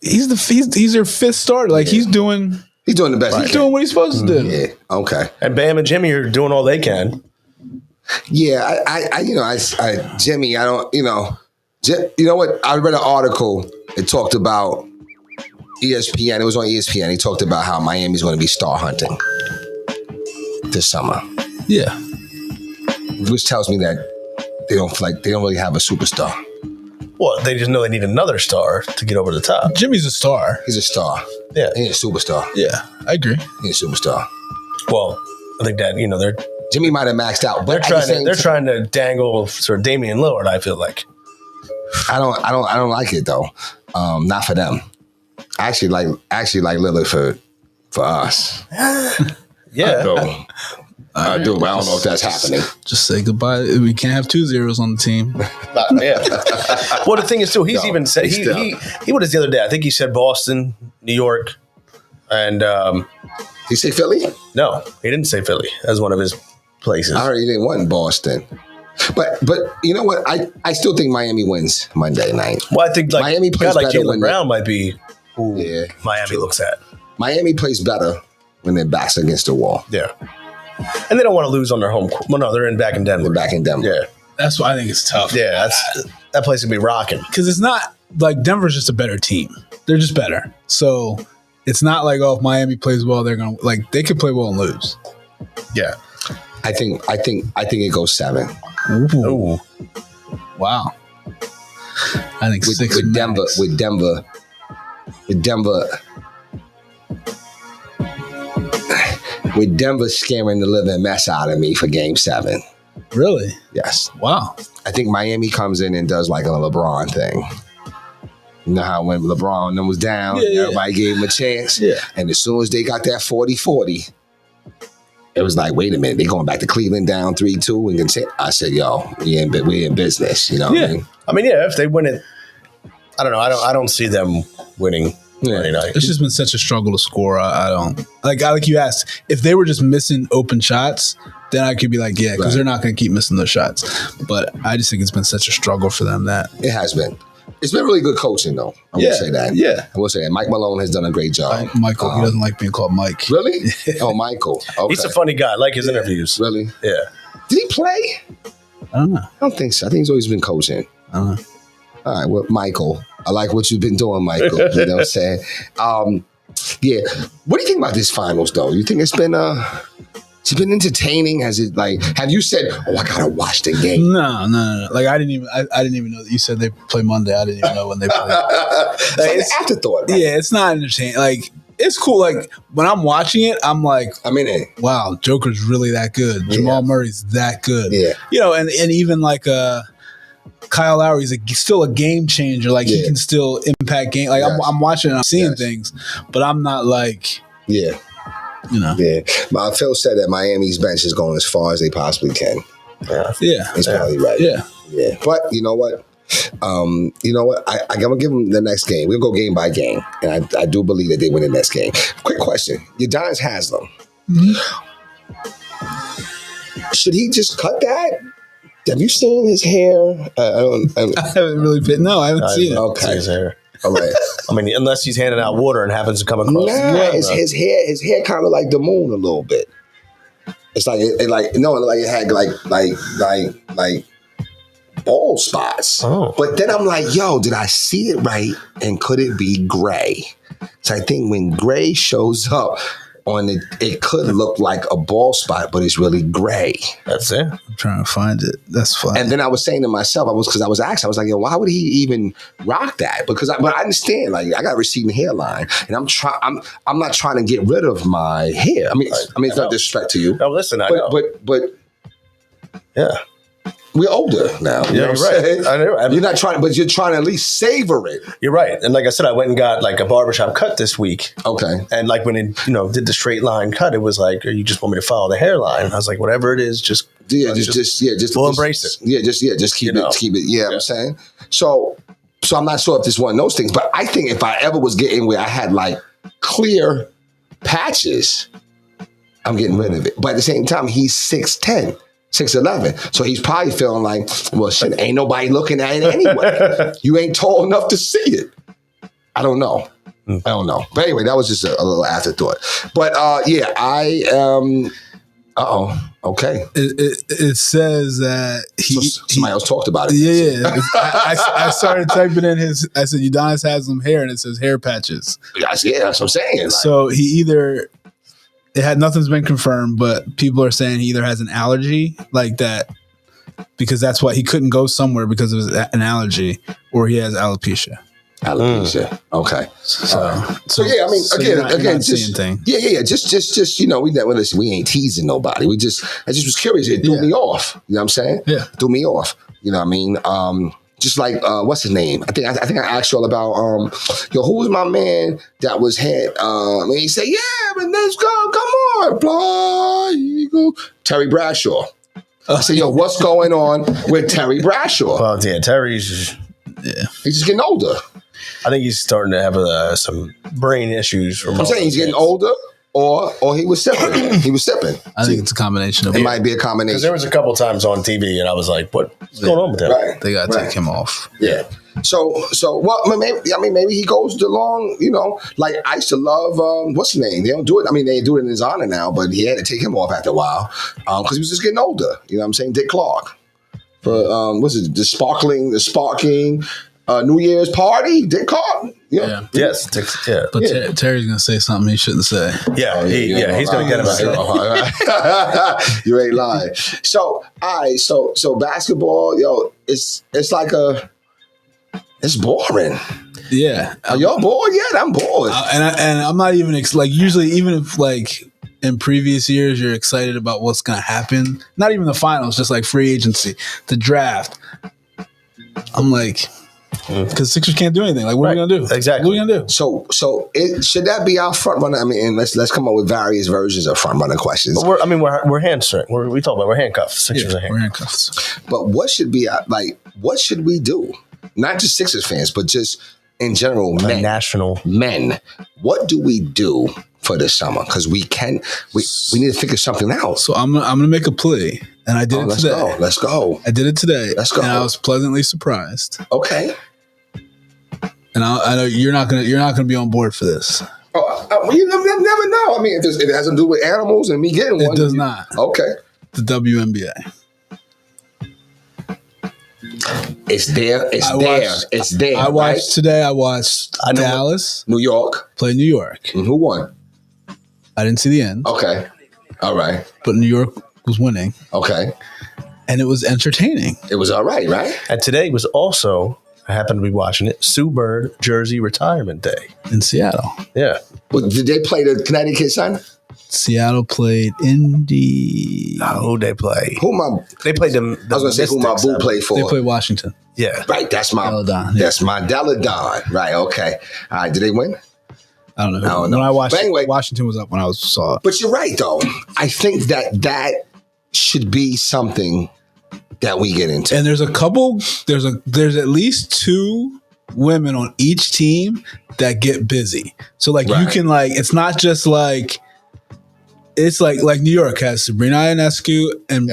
He's their 5th starter. He's doing the best. He's doing what he's supposed to do. Yeah. Okay. And Bam and Jimmy are doing all they can. Yeah. Jimmy. I don't. You know what? I read an article. It talked about ESPN. It was on ESPN. He talked about how Miami's going to be star hunting this summer. Yeah. Which tells me that they don't really have a superstar. Well, they just know they need another star to get over the top. Jimmy's a star. He's a star. Yeah. He's a superstar. Yeah, I agree. He's a superstar. Well, I think that they're Jimmy might have maxed out, but they're trying to dangle sort of Damian Lillard. I feel like I don't like it though. Not for them. I actually like Lillard for us. yeah. I do, but I don't know if that's happening. Just say goodbye. We can't have 2 zeros on the team. Yeah. Well, the thing is too, he's even said he what is the other day? I think he said Boston, New York, and Did he say Philly? no, he didn't say Philly as one of his places. I heard he didn't want Boston. But you know what? I still think Miami wins Monday night. Well, I think like Miami plays like better Jaylen when Brown might be who Yeah, Miami looks at. Miami plays better when their backs against the wall. Yeah. And they don't want to lose on their home court. Well, no, they're back in Denver. They're back in Denver. Yeah. That's why I think it's tough. Yeah, that place would be rocking. Because it's not like Denver's just a better team. They're just better. So it's not like, oh, if Miami plays well, they're gonna they could play well and lose. Yeah. I think it goes 7. Ooh. Wow. I think With 6 Denver max. with Denver scaring the living mess out of me for game 7. Really? Yes. Wow. I think Miami comes in and does like a LeBron thing. You know how when LeBron was down, everybody gave him a chance. Yeah. And as soon as they got that 40-40, it was like, wait a minute, they going back to Cleveland down 3-2 and continue. I said, yo, we in business. You know what I mean? I mean, yeah, if they win it, I don't know. I don't see them winning Monday night. It's just been such a struggle to score. I don't like you asked, if they were just missing open shots, then I could be like, yeah, because they're not going to keep missing those shots. But I just think it's been such a struggle for them that It has been. It's been really good coaching, though. I will say that. Yeah. I will say that. Mike Malone has done a great job. Michael, he doesn't like being called Mike. Really? Oh, Michael. Okay. He's a funny guy. I like his interviews. Really? Yeah. Did he play? I don't know. I don't think so. I think he's always been coaching. I don't know. All right, well, Michael, I like what you've been doing, Michael. You know what I'm saying? Yeah. What do you think about this finals, though? You think it's been entertaining? Has it have you said, oh, I gotta watch the game? No. Like I didn't even know that you said they play Monday. I didn't even know when they play. It's an afterthought, right? Yeah, it's not entertaining. Like it's cool. Like when I'm watching it, I'm like, I'm in it. wow, Joker's really that good. Jamal Murray's that good. Yeah. You know, and even like Kyle Lowry's still a game changer. Like he can still impact game. Like I'm watching and I'm seeing things, but I'm not like, Yeah. you know. Yeah. Phil said that Miami's bench is going as far as they possibly can. Yeah. He's probably right. Yeah. Yeah. But you know what? I'm gonna give them the next game. We'll go game by game, and I do believe that they win the next game. Quick question: Udonis Haslem, should he just cut that? Have you seen his hair? I haven't really been. No, I haven't seen it. Okay. His hair. All right. I mean, unless he's handing out water and happens to come across. Nah, his hair kind of like the moon a little bit. It's like it had like bald spots. Oh. But then I'm like, yo, did I see it right? And could it be gray? So I think when gray shows up on it could look like a bald spot, but it's really gray. That's it. I'm trying to find it. That's fine. And then I was saying to myself, I was like, yo, why would he even rock that? Because I understand, like, I got a receding hairline, and I'm not trying to get rid of my hair. I mean, it's not disrespect to you. No, listen, I know. But yeah. we're older now. You know you're what I'm right. saying? I know. You're not trying, but you're trying to at least savor it. You're right. And like I said, I went and got like a barbershop cut this week. Okay. And like when it, did the straight line cut, it was like, you just want me to follow the hairline? I was like, whatever it is, just we'll embrace it. Yeah, just keep it. Keep it. Yeah, I'm saying. So I'm not sure if this is one of those things, but I think if I ever was getting where I had like clear patches, I'm getting rid of it. But at the same time, he's 6'10". 6'11". So he's probably feeling like, well, shit, ain't nobody looking at it anyway. You ain't tall enough to see it. I don't know. But anyway, that was just a little afterthought. But okay. It says that somebody else talked about it. Yeah. I started typing in I said Udonis has some hair, and it says hair patches. Yeah, that's what I'm saying. Like, So he either nothing's been confirmed, but people are saying he either has an allergy like that. because that's why he couldn't go somewhere because of an allergy or he has alopecia. Alopecia. Okay. So yeah, I mean, so again, just just we ain't teasing nobody. I just was curious. It threw me off. You know what I'm saying? Yeah, threw me off. You know what I mean? Just like what's his name? I think I asked you all about who was my man that was head? And he said, yeah, but let's go, come on, fly eagle, Terry Bradshaw. I said, yo, what's going on with Terry Bradshaw? Well, yeah, Terry's he's just getting older. I think he's starting to have some brain issues. I'm saying he's getting older, or he was sipping. He was sipping. I think it's a combination of it. Might be a combination. Because there was a couple times on TV, and I was like, "What's going on with that?" Right. They got to take him off. Yeah. So well, maybe he goes the long. Like I used to love what's his name? They don't do it. I mean, they do it in his honor now, but he had to take him off after a while because he was just getting older. You know what I'm saying? Dick Clark for what's it? The sparking New Year's party. Dick Clark. Yeah. Yes. Yeah. But Terry's gonna say something he shouldn't say. Yeah. He's gonna get him. You ain't lying. So, all right. So basketball, it's like it's boring. Yeah. Are y'all bored yet? I'm bored. And I'm not even usually, even if like in previous years you're excited about what's gonna happen. Not even the finals, just like free agency, the draft. I'm like. Because Sixers can't do anything. Like, what are we gonna do? Exactly. What are we gonna do? So should that be our front runner? I mean, and let's come up with various versions of front runner questions. But we're hamstrung. We talk about we're handcuffed. Sixers are handcuffed. But what should be what should we do? Not just Sixers fans, but just in general, men. What do we do for this summer? Because we need to figure something out. So I'm gonna make a plea. And I did it today. Let's go. I did it today. Let's go. And I was pleasantly surprised. Okay. And I know you're not gonna be on board for this. Oh, you never know. I mean, it has to do with animals and me getting one. It does not. Okay. The WNBA. It's there. It's there. I watched today. I watched Dallas, New York, play New York. And who won? I didn't see the end. Okay. All right. But New York was winning. Okay. And it was entertaining. It was all right, right? And today was also, I happened to be watching it, Sue Bird Jersey Retirement Day. In Seattle. Yeah. Well, did they play the Connecticut Sun? Seattle played Indy. Who'd they play? They played them. I was going to say who my boo played for. They played Washington. Yeah. Right. That's my Deladon. Yeah. That's my Deladon. Right. Okay. All right. Did they win? I don't know. When I watched it, Washington was up when I saw it. But you're right, though. I think that should be something that we get into. And there's at least two women on each team that get busy. So you can it's not just it's like New York has Sabrina Ionescu and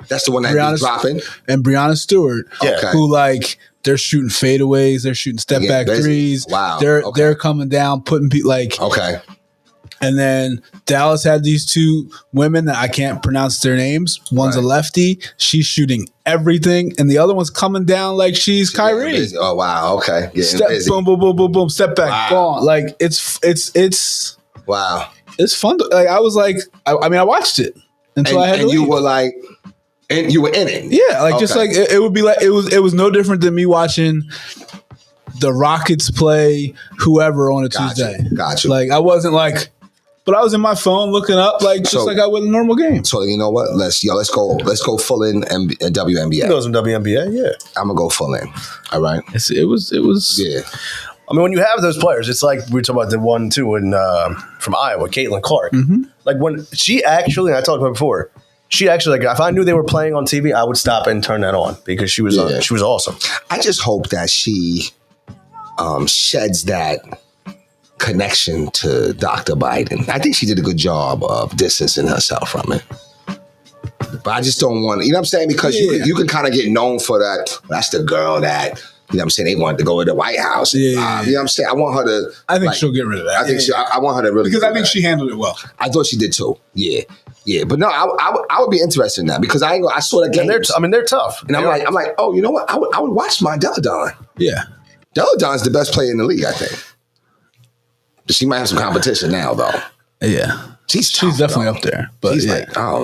that's the one that is dropping, and Brianna Stewart, who they're shooting fadeaways, they're shooting step back threes. Wow, they're coming down, putting okay. And then Dallas had these two women that I can't pronounce their names. One's a lefty, she's shooting everything, and the other one's coming down like she's Kyrie. Oh wow, okay. Boom, boom, boom, boom, boom, step back, gone. It's wow. It's fun. I was I watched it until I had to leave. And you were in it. Yeah, just it would be it was no different than me watching the Rockets play whoever on a Tuesday. Gotcha. I wasn't but I was in my phone looking up just like I would in a normal game. So you know what? Let's go full in WNBA. You know some WNBA, yeah. I'm gonna go full in. All right. It was yeah. I mean, when you have those players, it's like we were talking about the one too from Iowa, Caitlin Clark. Mm-hmm. When she actually, I talked about before, she actually if I knew they were playing on TV, I would stop and turn that on because she was awesome. I just hope that she sheds that connection to Dr. Biden. I think she did a good job of distancing herself from it. But I just don't want to, you know what I'm saying? Because you can kind of get known for that. That's the girl that, you know what I'm saying, they wanted to go to the White House. You know what I'm saying? I want her to. I think she'll get rid of that. I think I want her to really. Because I think she handled it well. I thought she did too. Yeah. Yeah. But no, I would be interested in that because I saw that game. They're tough. And I'm like, oh, you know what? I would watch my Deladon. Yeah. Deladon's the best player in the league, I think. But she might have some competition now, though. Yeah. She's definitely up there. But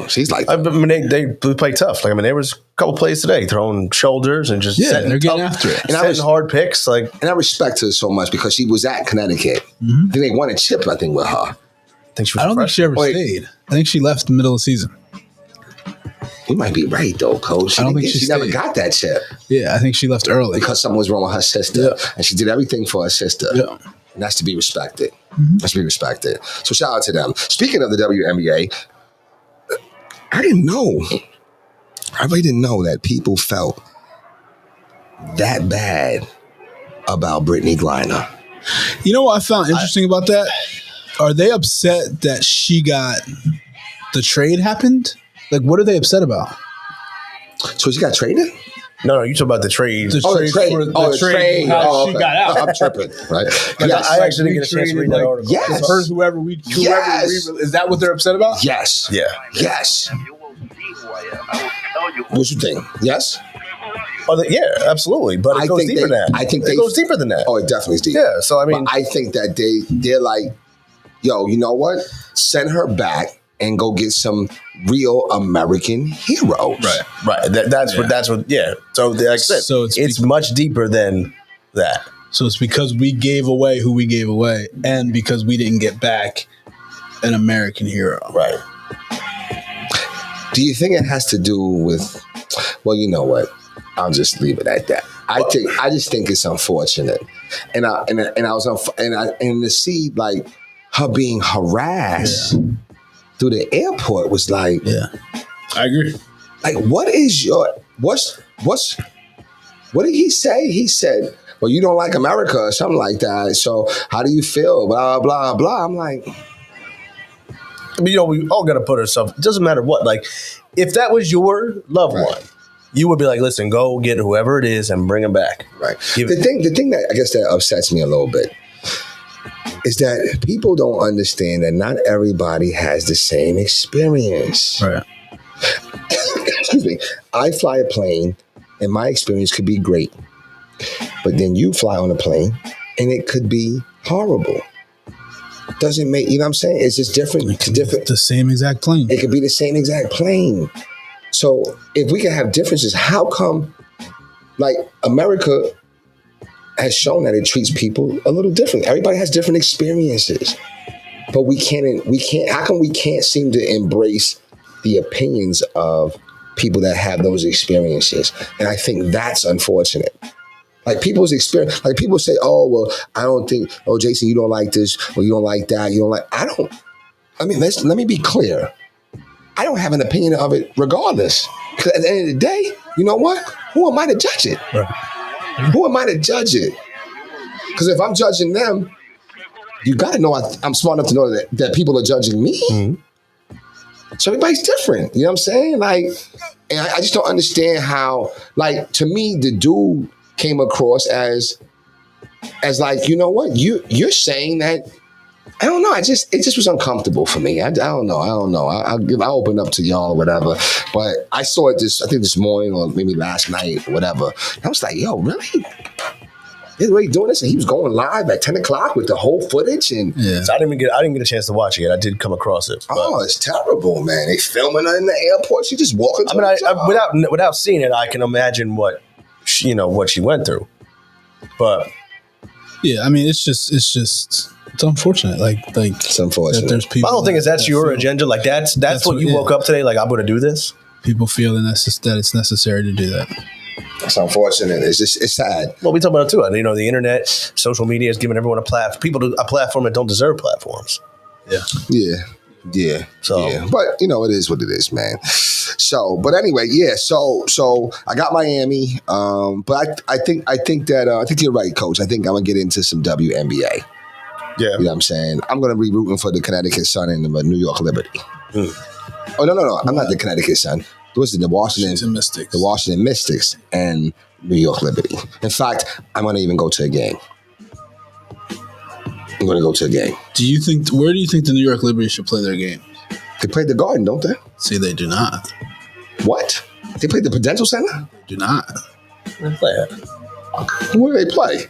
she's like, I mean, they play tough. Like, I mean, there was a couple plays today throwing shoulders and just they're getting after it. And setting hard picks. Like, and I respect her so much because she was at Connecticut. Mm-hmm. I think they won a chip, I think, with her. I don't think she ever stayed. I think she left the middle of the season. You might be right, though, Coach. I don't think she never got that chip. Yeah, I think she left early. Because something was wrong with her sister. Yeah. And she did everything for her sister. Yeah. And that's to be respected. Mm-hmm. That's to be respected. So shout out to them. Speaking of the WNBA, I really didn't know that people felt that bad about Brittany Griner. You know what I found interesting about that? Are they upset that she got the trade happened? Like, what are they upset about? So she got traded? No, you talk about the trade. The trade. She got out. I'm tripping, right? Yes, I actually didn't get a chance to read that article. Yes. Whoever is that what they're upset about? Yes. Yeah. Yes. What you think? Yes? Yeah, absolutely. But it goes deeper than that. I think it goes deeper than that. Oh, it definitely is deep. Yeah, so I mean. But I think that they're like, yo, you know what? Send her back and go get some real American heroes. Right. That's what. Yeah. So like I said, it's much deeper than that. So it's because we gave away who we gave away, and because we didn't get back an American hero. Right. Do you think it has to do with? Well, you know what? I'll just leave it at that. I just think it's unfortunate, and to see like her being harassed. Yeah. Through the airport was like, yeah, I agree. Like, what did he say? He said, well, you don't like America or something like that. So how do you feel? Blah, blah, blah. I'm like, I mean, we all got to put ourselves, it doesn't matter what. Like, if that was your loved one, you would be like, listen, go get whoever it is and bring him back. Right. The thing that I guess that upsets me a little bit is that people don't understand that not everybody has the same experience. Right. Excuse me. I fly a plane and my experience could be great. But then you fly on a plane and it could be horrible. Doesn't make, you know what I'm saying? It's just different. It's different. The same exact plane. It could be the same exact plane. So if we can have differences, how come like America has shown that it treats people a little different. Everybody has different experiences, but we can't. How come we can't seem to embrace the opinions of people that have those experiences? And I think that's unfortunate. Like people's experience, like people say, "Oh, well, I don't think. Oh, Jason, you don't like this, or you don't like that. You don't like." I mean, let me be clear. I don't have an opinion of it, regardless. Because at the end of the day, you know what? Who am I to judge it? Right. Who am I to judge it? Because if I'm judging them, you got to know I'm smart enough to know that people are judging me. Mm-hmm. So everybody's different. You know what I'm saying? Like, and I just don't understand how, like, to me, the dude came across as like, you know what? You're saying that, I don't know. It just was uncomfortable for me. I don't know. I'll open up to y'all or whatever. But I saw it this morning or maybe last night or whatever. And I was like, yo, really? They're really doing this? And he was going live at 10 o'clock with the whole footage. And so I didn't get a chance to watch it yet. I did come across it. Oh, it's terrible, man. They filming her in the airport. She just walking. Without seeing it, I can imagine what she went through. But yeah, I mean, it's unfortunate. Like it's unfortunate. That there's people. My whole thing is that's your agenda. Like that's what you woke up today. Like, I'm going to do this. People feel that it's necessary to do that. It's unfortunate. It's sad. Well, we talk about it too. You know, the internet, social media is giving everyone a platform that don't deserve platforms. Yeah. So, but you know, it is what it is, man. So, but anyway, yeah. So I got Miami. But I think you're right, Coach. I think I'm gonna get into some WNBA. Yeah. You know what I'm saying? I'm gonna be rooting for the Connecticut Sun and the New York Liberty. Oh no! I'm not the Connecticut Sun. What's it? The Washington Mystics. The Washington Mystics and New York Liberty. In fact, I'm gonna even go to a game. I'm gonna go to a game. Where do you think the New York Liberty should play their games? They play the Garden, don't they? See, they do not. What? They play the Prudential Center? They do not. Where do they play?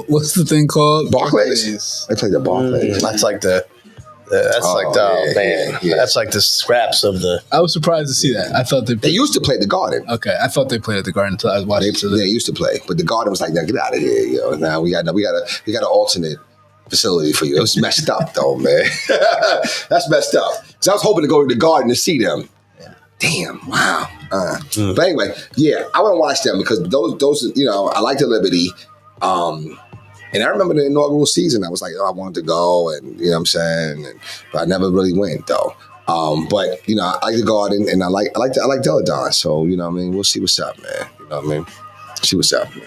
What's the thing called? Barclays. They play the Barclays. That's like the That's man. Yeah. That's like the scraps of the. I was surprised to see that. I thought They used to play at the Garden. Okay, I thought they played at the Garden until I was watching. They used to play, but the Garden was like, "Now get out of here, yo." Now we got an alternate facility for you. It was messed up though, man. That's messed up. Because I was hoping to go to the Garden to see them. Yeah. Damn, wow. But anyway, yeah, I want to watch them because those, I like the Liberty. And I remember the inaugural season, I was like, I wanted to go, and you know what I'm saying, but I never really went though. But I like the Garden, and I like Deladon. So you know what I mean. We'll see what's up, man. You know what I mean. See what's up, man.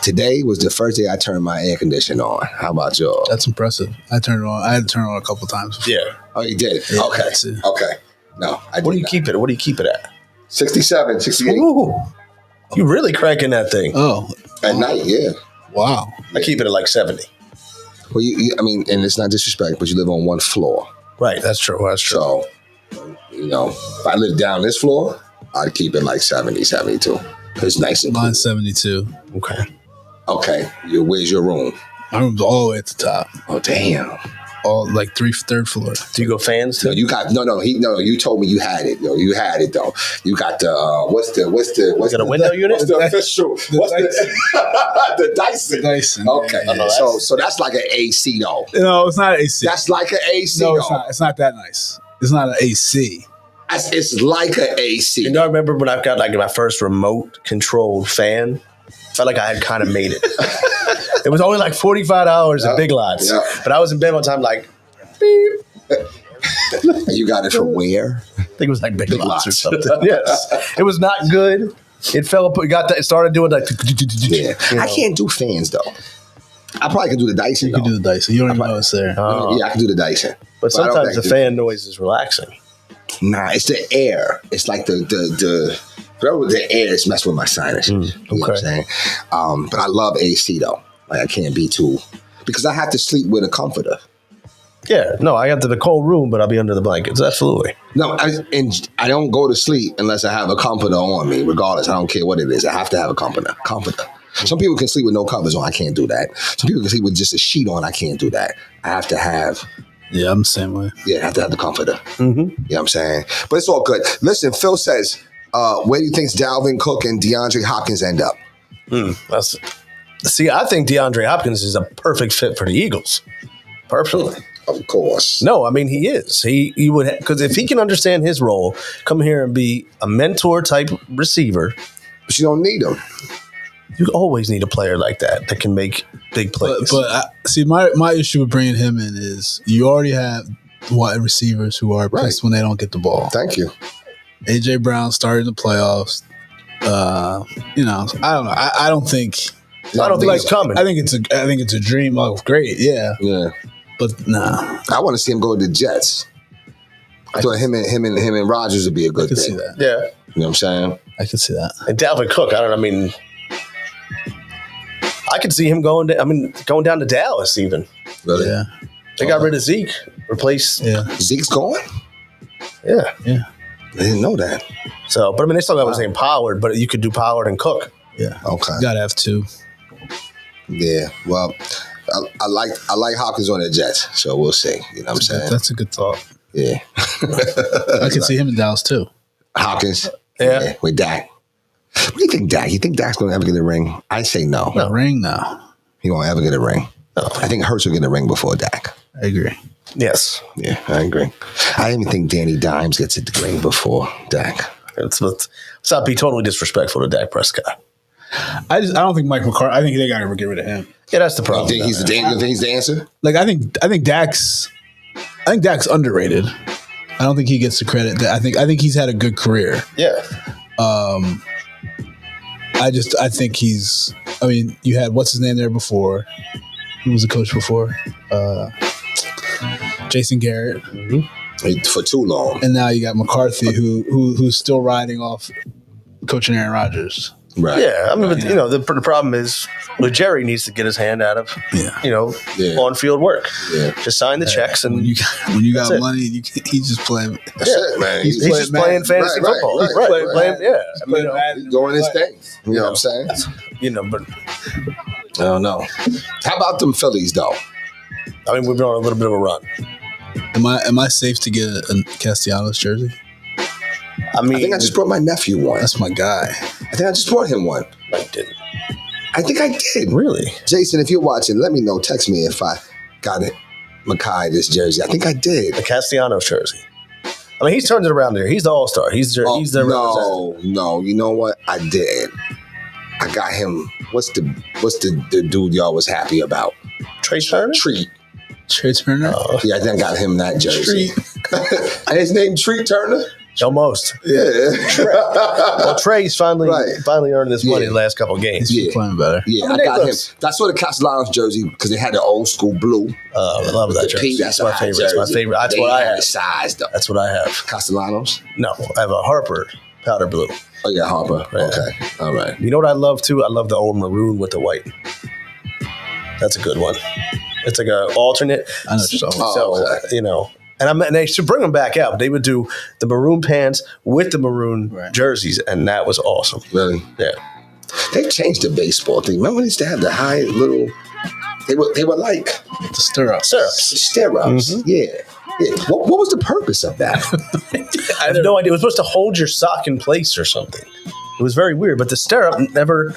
Today was the first day I turned my air conditioner on. How about y'all? That's impressive. I turned it on. I had to turn it on a couple times before. Yeah. Oh, you did? Yeah, Okay. No, I did. What do you keep it? What do you keep it at? 67, 68. Ooh. You really cranking that thing? Oh, at night, yeah. Wow. I keep it at like 70. Well, and it's not disrespect, but you live on one floor. Right. That's true. So, if I lived down this floor, I'd keep it like 70, 72. It's nice and cool. Mine's 72. Okay. Where's your room? My room's all the way at the top. Oh, damn. All like third floor. Do you go fans too? No, you got you told me you had it. Yo, you had it though. You got the what's got the a window unit? What's the official? The Dyson. Dyson. Okay. Yeah. So that's like an AC though. No, it's not an AC. That's like an AC. No, though. it's not. It's not that nice. It's not an AC. It's like an AC. I remember when I got like my first remote controlled fan. I felt like I had kind of made it. It was only like $45 at Big Lots. Yep. But I was in bed one time like, beep. And you got it from where? I think it was like Big Lots or something. Yes. It was not good. It fell up. It started doing like. Yeah. I can't do fans though. I probably can do the Dyson. You can do the Dyson. You don't even know it's there. Yeah, I can do the Dyson. But sometimes the fan noise is relaxing. Nah, it's the air. It's like the air is messing with my sinus. You know what I'm saying? But I love AC though. Like I can't be too, because I have to sleep with a comforter. Yeah, no, I got to the cold room, but I'll be under the blankets. Absolutely. No, I don't go to sleep unless I have a comforter on me. Regardless, I don't care what it is. I have to have a comforter. Some people can sleep with no covers on. I can't do that. Some people can sleep with just a sheet on. I can't do that. I have to have. Yeah, I'm the same way. Yeah, I have to have the comforter. Mm-hmm. You know what I'm saying? But it's all good. Listen, Phil says, where do you think Dalvin Cook and DeAndre Hopkins end up? See, I think DeAndre Hopkins is a perfect fit for the Eagles. Personally. Of course. No, I mean, he is. He would, because if he can understand his role, come here and be a mentor type receiver. But you don't need him. You always need a player like that can make big plays. But see, my issue with bringing him in is you already have wide receivers who are pissed when they don't get the ball. Thank you. AJ Brown started the playoffs. I don't know. I don't think it's coming. I think it's a dream. Oh, great, yeah. But nah. I want to see him go to the Jets. I thought him and Rodgers would be a good thing. See that. Yeah. You know what I'm saying? I can see that. And Dalvin Cook, I could see him going down to Dallas even. Really? Yeah. They got rid of Zeke, replaced. Yeah. Zeke's going? Yeah. Yeah. I didn't know that. So, but they still got the same Pollard, but you could do Pollard and Cook. Yeah. Okay. You gotta have two. Yeah. Well, I like Hopkins on the Jets, so we'll see. You know what I'm saying? That's a good thought. Yeah. I can see him in Dallas too. Hopkins. Yeah. With Dak. What do you think, Dak? You think Dak's going to ever get a ring? I say no. A ring now. He won't ever get a ring. No. I think Hurts will get a ring before Dak. I agree. Yes. Yeah, I agree. I even think Danny Dimes gets a ring before Dak. Let's not be totally disrespectful to Dak Prescott. I don't think Mike McCarthy. I think they gotta get rid of him. Yeah, that's the problem. You think he's the answer? Like I think Dak's underrated. I don't think he gets the credit. I think he's had a good career. Yeah. I think he's. I mean, you had what's his name there before? Who was the coach before? Jason Garrett. Mm-hmm. For too long, and now you got McCarthy, who's still riding off coaching Aaron Rodgers. Right. Yeah. I mean, but, the problem is, Jerry needs to get his hand out of on-field work. Yeah. Just sign the checks, and when you got money, he's just playing. That's it, man. He's just playing fantasy football. He's doing his thing. You know what I'm saying? But I don't know. How about them Phillies though? I mean, we've been on a little bit of a run. Am I safe to get a Castellanos jersey? I mean, I think I just brought my nephew one. That's my guy. I think I just brought him one. I didn't. I think I did. Really? Jason, if you're watching, let me know. Text me if I got it. Makai, this jersey. I think I did. The Castellanos jersey. I mean, he's turned it around there. He's the all-star. He's the representative. No. You know what? I did. I got him. What's the dude y'all was happy about? Trey Turner? Treat. Trey Turner? Yeah, I think I got him that jersey. And his name Treat Turner? Almost. Yeah. Well, Trey's finally earned his money the last couple of games. He's playing better. Yeah, I got him. That's what the Castellanos jersey, because they had the old school blue. I love that jersey. That's my favorite. It's my favorite. That's what I have. Size, though. That's what I have. Castellanos? No, I have a Harper powder blue. Oh, yeah, Harper. Yeah. Okay. All right. You know what I love, too? I love the old maroon with the white. That's a good one. It's like an alternate. I know. So, you know. And they should bring them back out. They would do the maroon pants with the maroon jerseys, and that was awesome. Really? Yeah. They changed the baseball thing. Remember when they used to have the high little, they were like The stirrups. Mm-hmm. Yeah. What was the purpose of that? I have no idea. It was supposed to hold your sock in place or something. It was very weird, but the stirrup never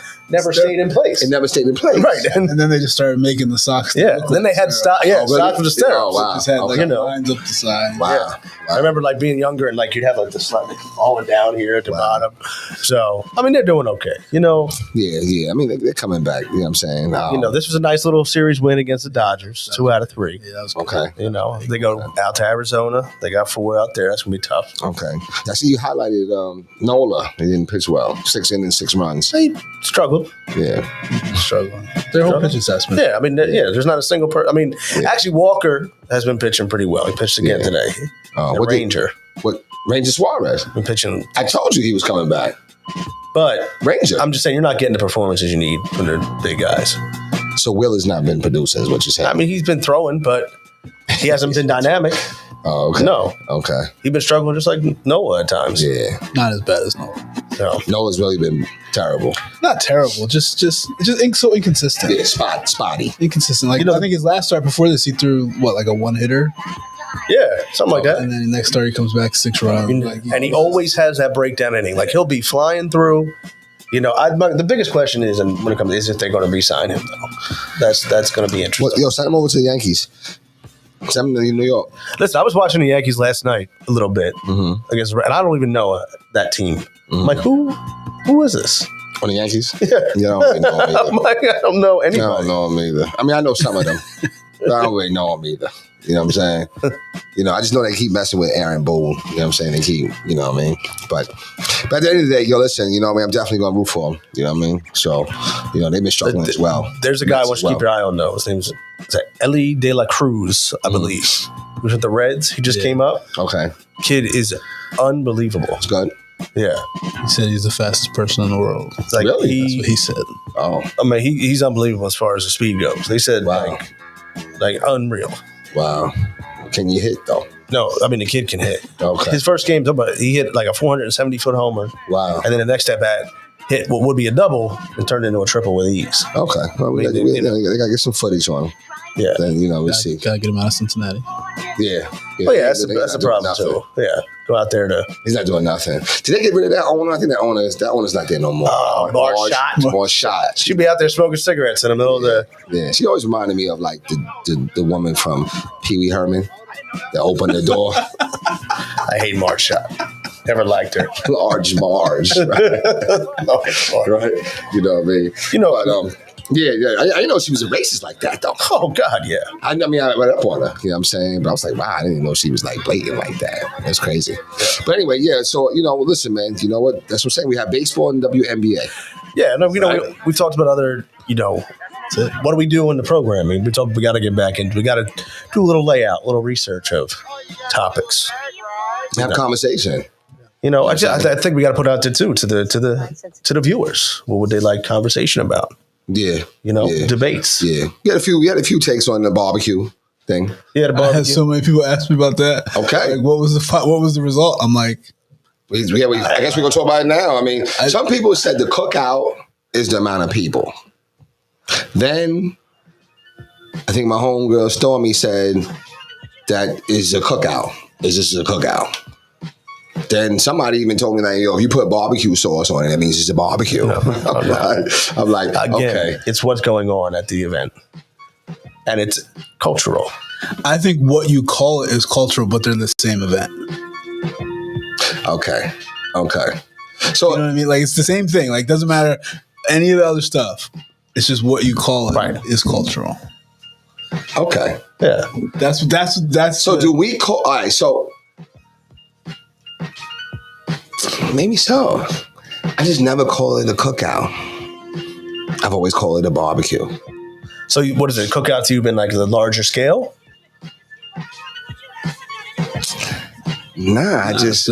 stayed in place. It never stayed in place. Right. And then they just started making the socks. Yeah. Then they had socks with the stirrups. Oh, wow. Just had Okay. lines up the side. Wow. Yeah. I remember like being younger and like you'd have like the slide falling down here at the bottom. So, I mean, they're doing okay. You know? Yeah. I mean, they're coming back. You know what I'm saying? You know, this was a nice little series win against the Dodgers, 2 out of 3. Yeah, that was good. Okay. You know, they go out to Arizona. They got 4 out there. That's going to be tough. Okay. I see you highlighted Nola. He didn't pitch well. 6 innings, 6 runs. They struggled. Yeah. Struggling. Their whole pitch assessment. Yeah, I mean, there's not a single person. I mean, actually, Walker has been pitching pretty well. He pitched again today. What Ranger. Ranger Suarez? Been pitching. I told you he was coming back. But Ranger. I'm just saying, you're not getting the performances you need from the big guys. So Will has not been producing, is what you're saying? I mean, he's been throwing, but he hasn't been dynamic. Oh, okay. No. Okay. He's been struggling just like Noah at times. Yeah. Not as bad as Noah. So. Nola's really been terrible. Not terrible. Just so inconsistent. Yeah, spotty. Inconsistent. Like, I think his last start before this, he threw like a 1-hitter. Yeah, something like that. And then the next start, he comes back 6 runs. And he always has that breakdown inning. Like, he'll be flying through. You know, the biggest question is, and when it comes, is if they're going to re-sign him, though. That's going to be interesting. Send him over to the Yankees. Send him to New York. Listen, I was watching the Yankees last night a little bit against, and I don't even know that team. I'm like, who is this? On the Yankees? Yeah. You don't really know them either. I'm like, I don't know anybody. I don't know them either. I mean, I know some of them, but I don't really know them either. You know what I'm saying? You know, I just know they keep messing with Aaron Boone. You know what I'm saying? They keep, you know what I mean? But at the end of the day, listen, you know what I mean? I'm definitely going to root for them. You know what I mean? So, you know, they've been struggling as well. There's a guy I want you to keep your eye on, though. His name's Ellie De La Cruz, I believe. He was with the Reds. He just came up. Okay. Kid is unbelievable. It's good. Yeah. He said he's the fastest person in the world. Like, really? That's what he said. Oh. I mean, he's unbelievable as far as the speed goes. They said, like unreal. Wow. Can you hit, though? No, I mean, the kid can hit. Okay. His first game, he hit like a 470-foot homer. Wow. And then the next step back, hit what would be a double and turned into a triple with ease. Okay. Well, they got to get some footage on him. Yeah. Then, you know, we'll see. Gotta get him out of Cincinnati. Yeah. Oh, yeah, that's the problem, too. Yeah. Go out there to... He's not doing nothing. Did they get rid of that owner? I think that owner's not there no more. More shot. She'd be out there smoking cigarettes in the middle of the... Yeah, she always reminded me of like the woman from Pee Wee Herman that opened the door. I hate Marge Shot. Never liked her. Large Marge. Right? Right? You know what I mean? You know... But, yeah. I didn't know she was a racist like that, though. Oh, God, yeah. I mean, I read up on her, you know what I'm saying? But I was like, wow, I didn't know she was like blatant like that. That's crazy. Yeah. But anyway, yeah, so, you know, listen, man, you know what? That's what I'm saying. We have baseball and WNBA. Yeah, no, you know, we've talked about other, you know, what do we do in the programming? We got to get back into, we got to do a little layout, a little research of topics. Have conversation. You know, I think we got to put out there too to the viewers. What would they like conversation about? Yeah, you know, debates. Yeah, we had a few takes on the barbecue thing. Yeah, the barbecue. I had so many people ask me about that. Okay, like, what was the result? I'm like, I guess we're gonna talk about it now. I mean, some people said the cookout is the amount of people. Then I think my homegirl Stormy said that is a cookout. It's just a cookout. Then somebody even told me that, if you put barbecue sauce on it, that means it's a barbecue. No, I'm like, again, okay. It's what's going on at the event. And it's cultural. I think what you call it is cultural, but they're the same event. Okay. So, you know what I mean? Like, it's the same thing. Like, doesn't matter any of the other stuff. It's just what you call it is cultural. Okay. Yeah. That's so do we call, all right, so maybe so. I just never call it a cookout. I've always called it a barbecue. So what is it? Cookout to you been like the larger scale? Nah, I just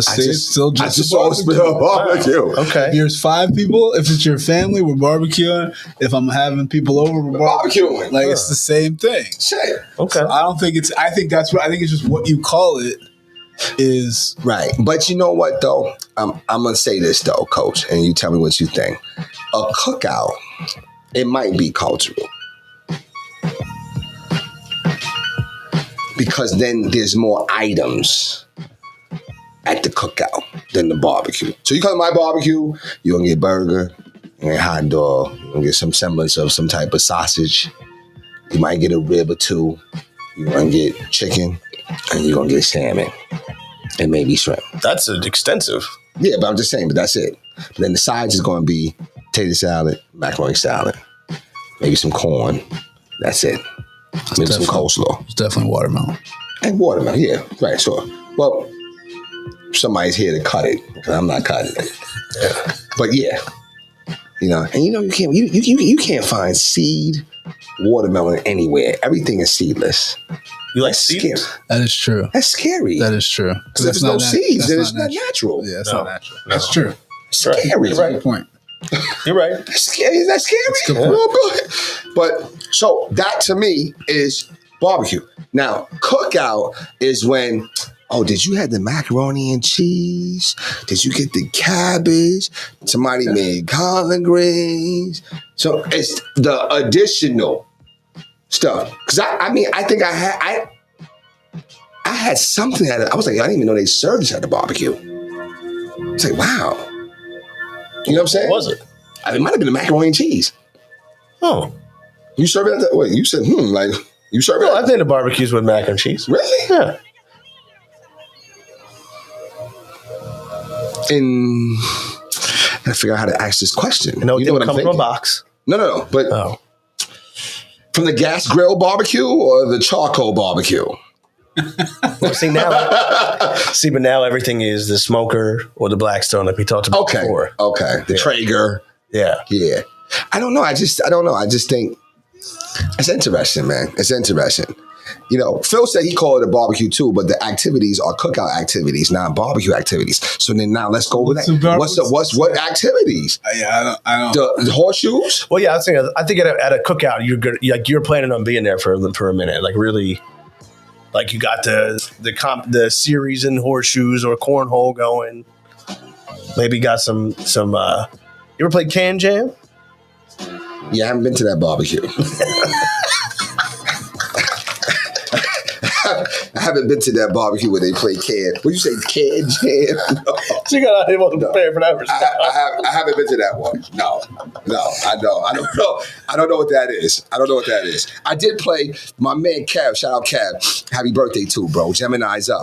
always been a barbecue. Okay. If there's 5 people, if it's your family, we're barbecuing. If I'm having people over, we're barbecuing. Like, it's the same thing. Shit. Okay. So I think it's just what you call it is right. But you know what though? I'm gonna say this though, Coach, and you tell me what you think. A cookout, it might be cultural. Because then there's more items at the cookout than the barbecue. So you come to my barbecue, you're gonna get burger, you're gonna get hot dog, you're gonna get some semblance of some type of sausage. You might get a rib or two. You're gonna get chicken, and you're gonna get salmon, and maybe shrimp. That's extensive. Yeah, but I'm just saying, but that's it. But then the sides is gonna be potato salad, macaroni salad, maybe some corn. That's it. Maybe some coleslaw. It's definitely watermelon. And watermelon, yeah, right, sure. Well, somebody's here to cut it because I'm not cutting it. Yeah. But yeah, and you can't find seed watermelon anywhere. Everything is seedless. You like seeds? That is true. That's scary. That is true. Because if there's no seeds, then it's not natural. Yeah, it's not natural. That's true. Scary. That's a good point. You're right. That's scary. Is that scary? But so that to me is barbecue. Now, cookout is when, did you have the macaroni and cheese? Did you get the cabbage? Somebody made collard greens. So it's the additional stuff. Because I think I had something at it. I was like, I didn't even know they served this at the barbecue. It's like, wow. You know what I'm saying? What was it? It might have been the macaroni and cheese. Oh. You serve it at the, wait, you said, like, you serve it? No, I think the barbecues with mac and cheese. Really? Yeah. And I gotta figure out how to ask this question. You know what I'm come thinking? from a box. No. But from the gas grill barbecue or the charcoal barbecue? Well, but now everything is the smoker or the Blackstone like we talked about before. Okay. The Traeger. Yeah. I don't know. I just think it's interesting, man. It's interesting. Phil said he called it a barbecue too, but the activities are cookout activities, not barbecue activities. So then now let's go with that. What activities? Yeah, I don't. The horseshoes? Well, yeah, I think at a cookout you're planning on being there for a minute, like really. Like you got the series in horseshoes or cornhole going. Maybe got some. You ever played Can Jam? Yeah, I haven't been to that barbecue. I haven't been to that barbecue where they play can. What you say, Can Jam? No. So you got to prepare for that. I haven't been to that one. No, I don't. I don't know. I don't know what that is. I did play my man Kev. Shout out Kev. Happy birthday too, bro. Gemini's up.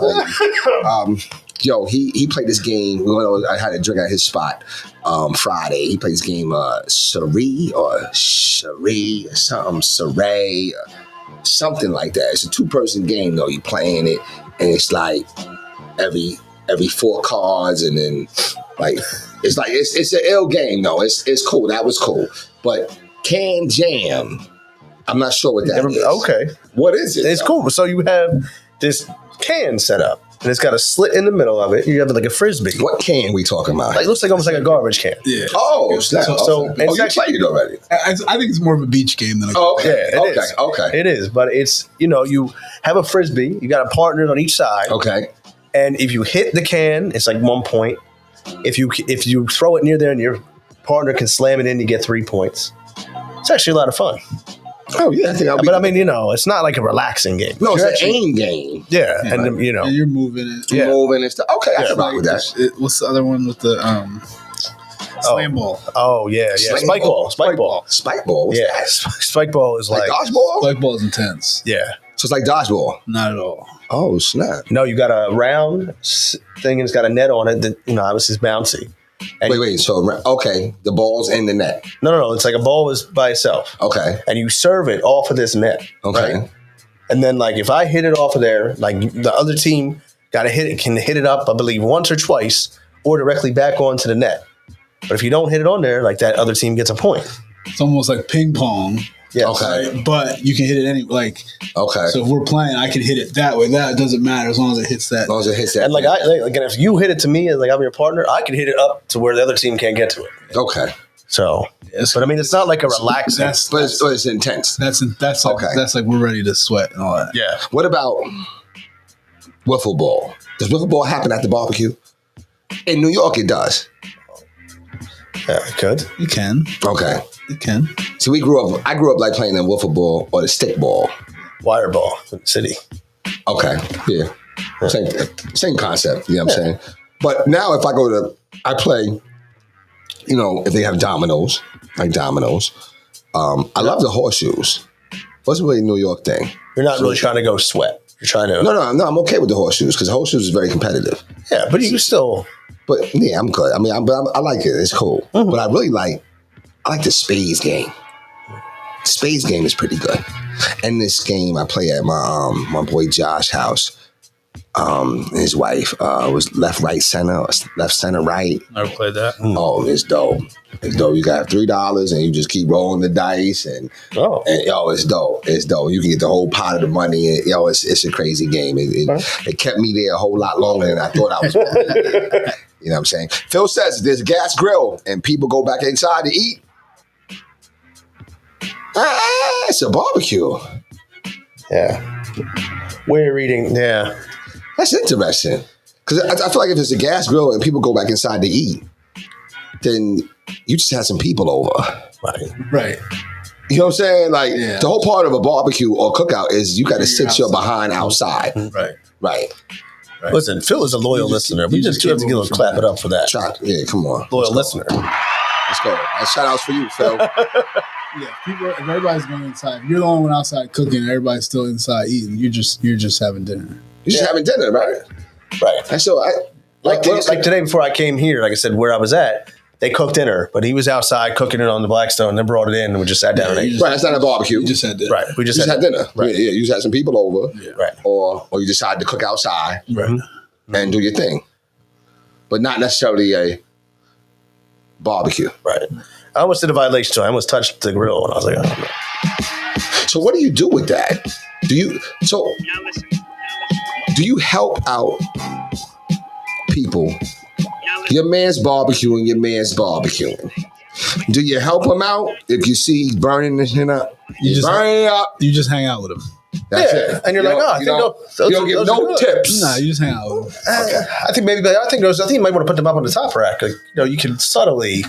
He played this game. I had a drink at his spot Friday. He played this game, Cherie or something like that. It's a 2-person game though. You playing it, and it's like every 4 cards, and then it's an ill game though. It's cool. That was cool. But Can Jam, I'm not sure what that is. Okay, what is it? It's cool. So you have this can set up. And it's got a slit in the middle of it. You have like a frisbee. What can we talking about? It looks like almost like a garbage can. Yeah. Oh, snap. So you played it already? I think it's more of a beach game than a. Oh, okay. Yeah, it is. Okay. It is, but it's you have a frisbee. You got a partner on each side. Okay. And if you hit the can, it's like 1 point. If you throw it near there and your partner can slam it in, you get 3 points. It's actually a lot of fun. Oh yeah, I think I'll be. But I mean, it's not like a relaxing game. No, it's an aim game. Yeah, and and you're moving it. Yeah. Moving and stuff. Okay, I can rock with that. What's the other one with the slam ball? Oh yeah. Spike ball. Spike ball. What's that? Spike ball is Like like dodgeball? Spike ball is intense. yeah. So it's like dodgeball. Not at all. Oh snap! No, you got a round thing and it's got a net on it that obviously is bouncy. And Wait. So the ball's in the net. No. It's like a ball is by itself. Okay. And you serve it off of this net. Okay. Right? And then like if I hit it off of there, like the other team can hit it up, I believe, once or twice, or directly back onto the net. But if you don't hit it on there, like that other team gets a point. It's almost like ping pong. Yeah. Okay. Right? But you can hit it Okay. So if we're playing, I can hit it that way. That doesn't matter as long as it hits that. As long as it hits that. And like and if you hit it to me, like I'm your partner, I can hit it up to where the other team can't get to it. Okay. So, but I mean, it's not like a relaxing. But it's intense. That's like, Okay. That's like we're ready to sweat and all that. Yeah. What about wiffle ball? Does wiffle ball happen at the barbecue? In New York, it does. Yeah, it could. You can. Okay. You can. So I grew up like playing the wiffle ball or the stick ball. Wire ball in the city. Okay. Yeah. Same concept. You know what I'm saying? But now if I play, if they have dominoes, like dominoes, I love the horseshoes. Wasn't really a New York thing. You're not really trying to go sweat. You're trying to. No, I'm okay with the horseshoes because the horseshoes is very competitive. Yeah, but you can still. But yeah, I'm good. I mean, I like it. It's cool. Mm-hmm. But I like the spades game. The spades game is pretty good. And this game I play at my boy Josh's house. His wife was left, right, center, left, center, right. Never played that. Oh, it's dope. It's dope. You got $3 and you just keep rolling the dice and it's dope. It's dope. You can get the whole pot of the money. And, it's a crazy game. It kept me there a whole lot longer than I thought I was going to. You know what I'm saying? Phil says there's a gas grill and people go back inside to eat. It's a barbecue. Yeah. We're eating. Yeah. That's interesting. Because I feel like if it's a gas grill and people go back inside to eat, then you just had some people over. Right. You know what I'm saying? Like Yeah. the whole part of a barbecue or cookout is you got to sit your behind outside. Right. Right. Listen, Phil is a loyal listener. We just have to give him a clap it up for that. Yeah, come on. Loyal listener. Let's go. Shout outs for you, Phil. Yeah. If everybody's going inside, if you're the only one outside cooking, everybody's still inside eating. You're just having dinner. You just having dinner, right? Right. And so Like today before I came here, like I said, where I was at, they cooked dinner, but he was outside cooking it on the Blackstone, then brought it in, and we just sat down and ate. Right, it's not a barbecue. You just had dinner. Right. We just had dinner. Right. Yeah, you just had some people over. Yeah. Right. Or you decided to cook outside Right. and do your thing. But not necessarily a barbecue. Right. I almost did a violation, so I almost touched the grill, and I was like, oh, no. So what do you do with that? Do you help out people? Your man's barbecuing, your man's barbecuing. Do you help him out if you see he's burning this shit up? You just burning it up. You just hang out with them. That's Yeah, it. and you're like, I think you don't give those no are good. tips. Nah, you just hang out with them. I think you might want to put them up on the top rack. Like, you can subtly,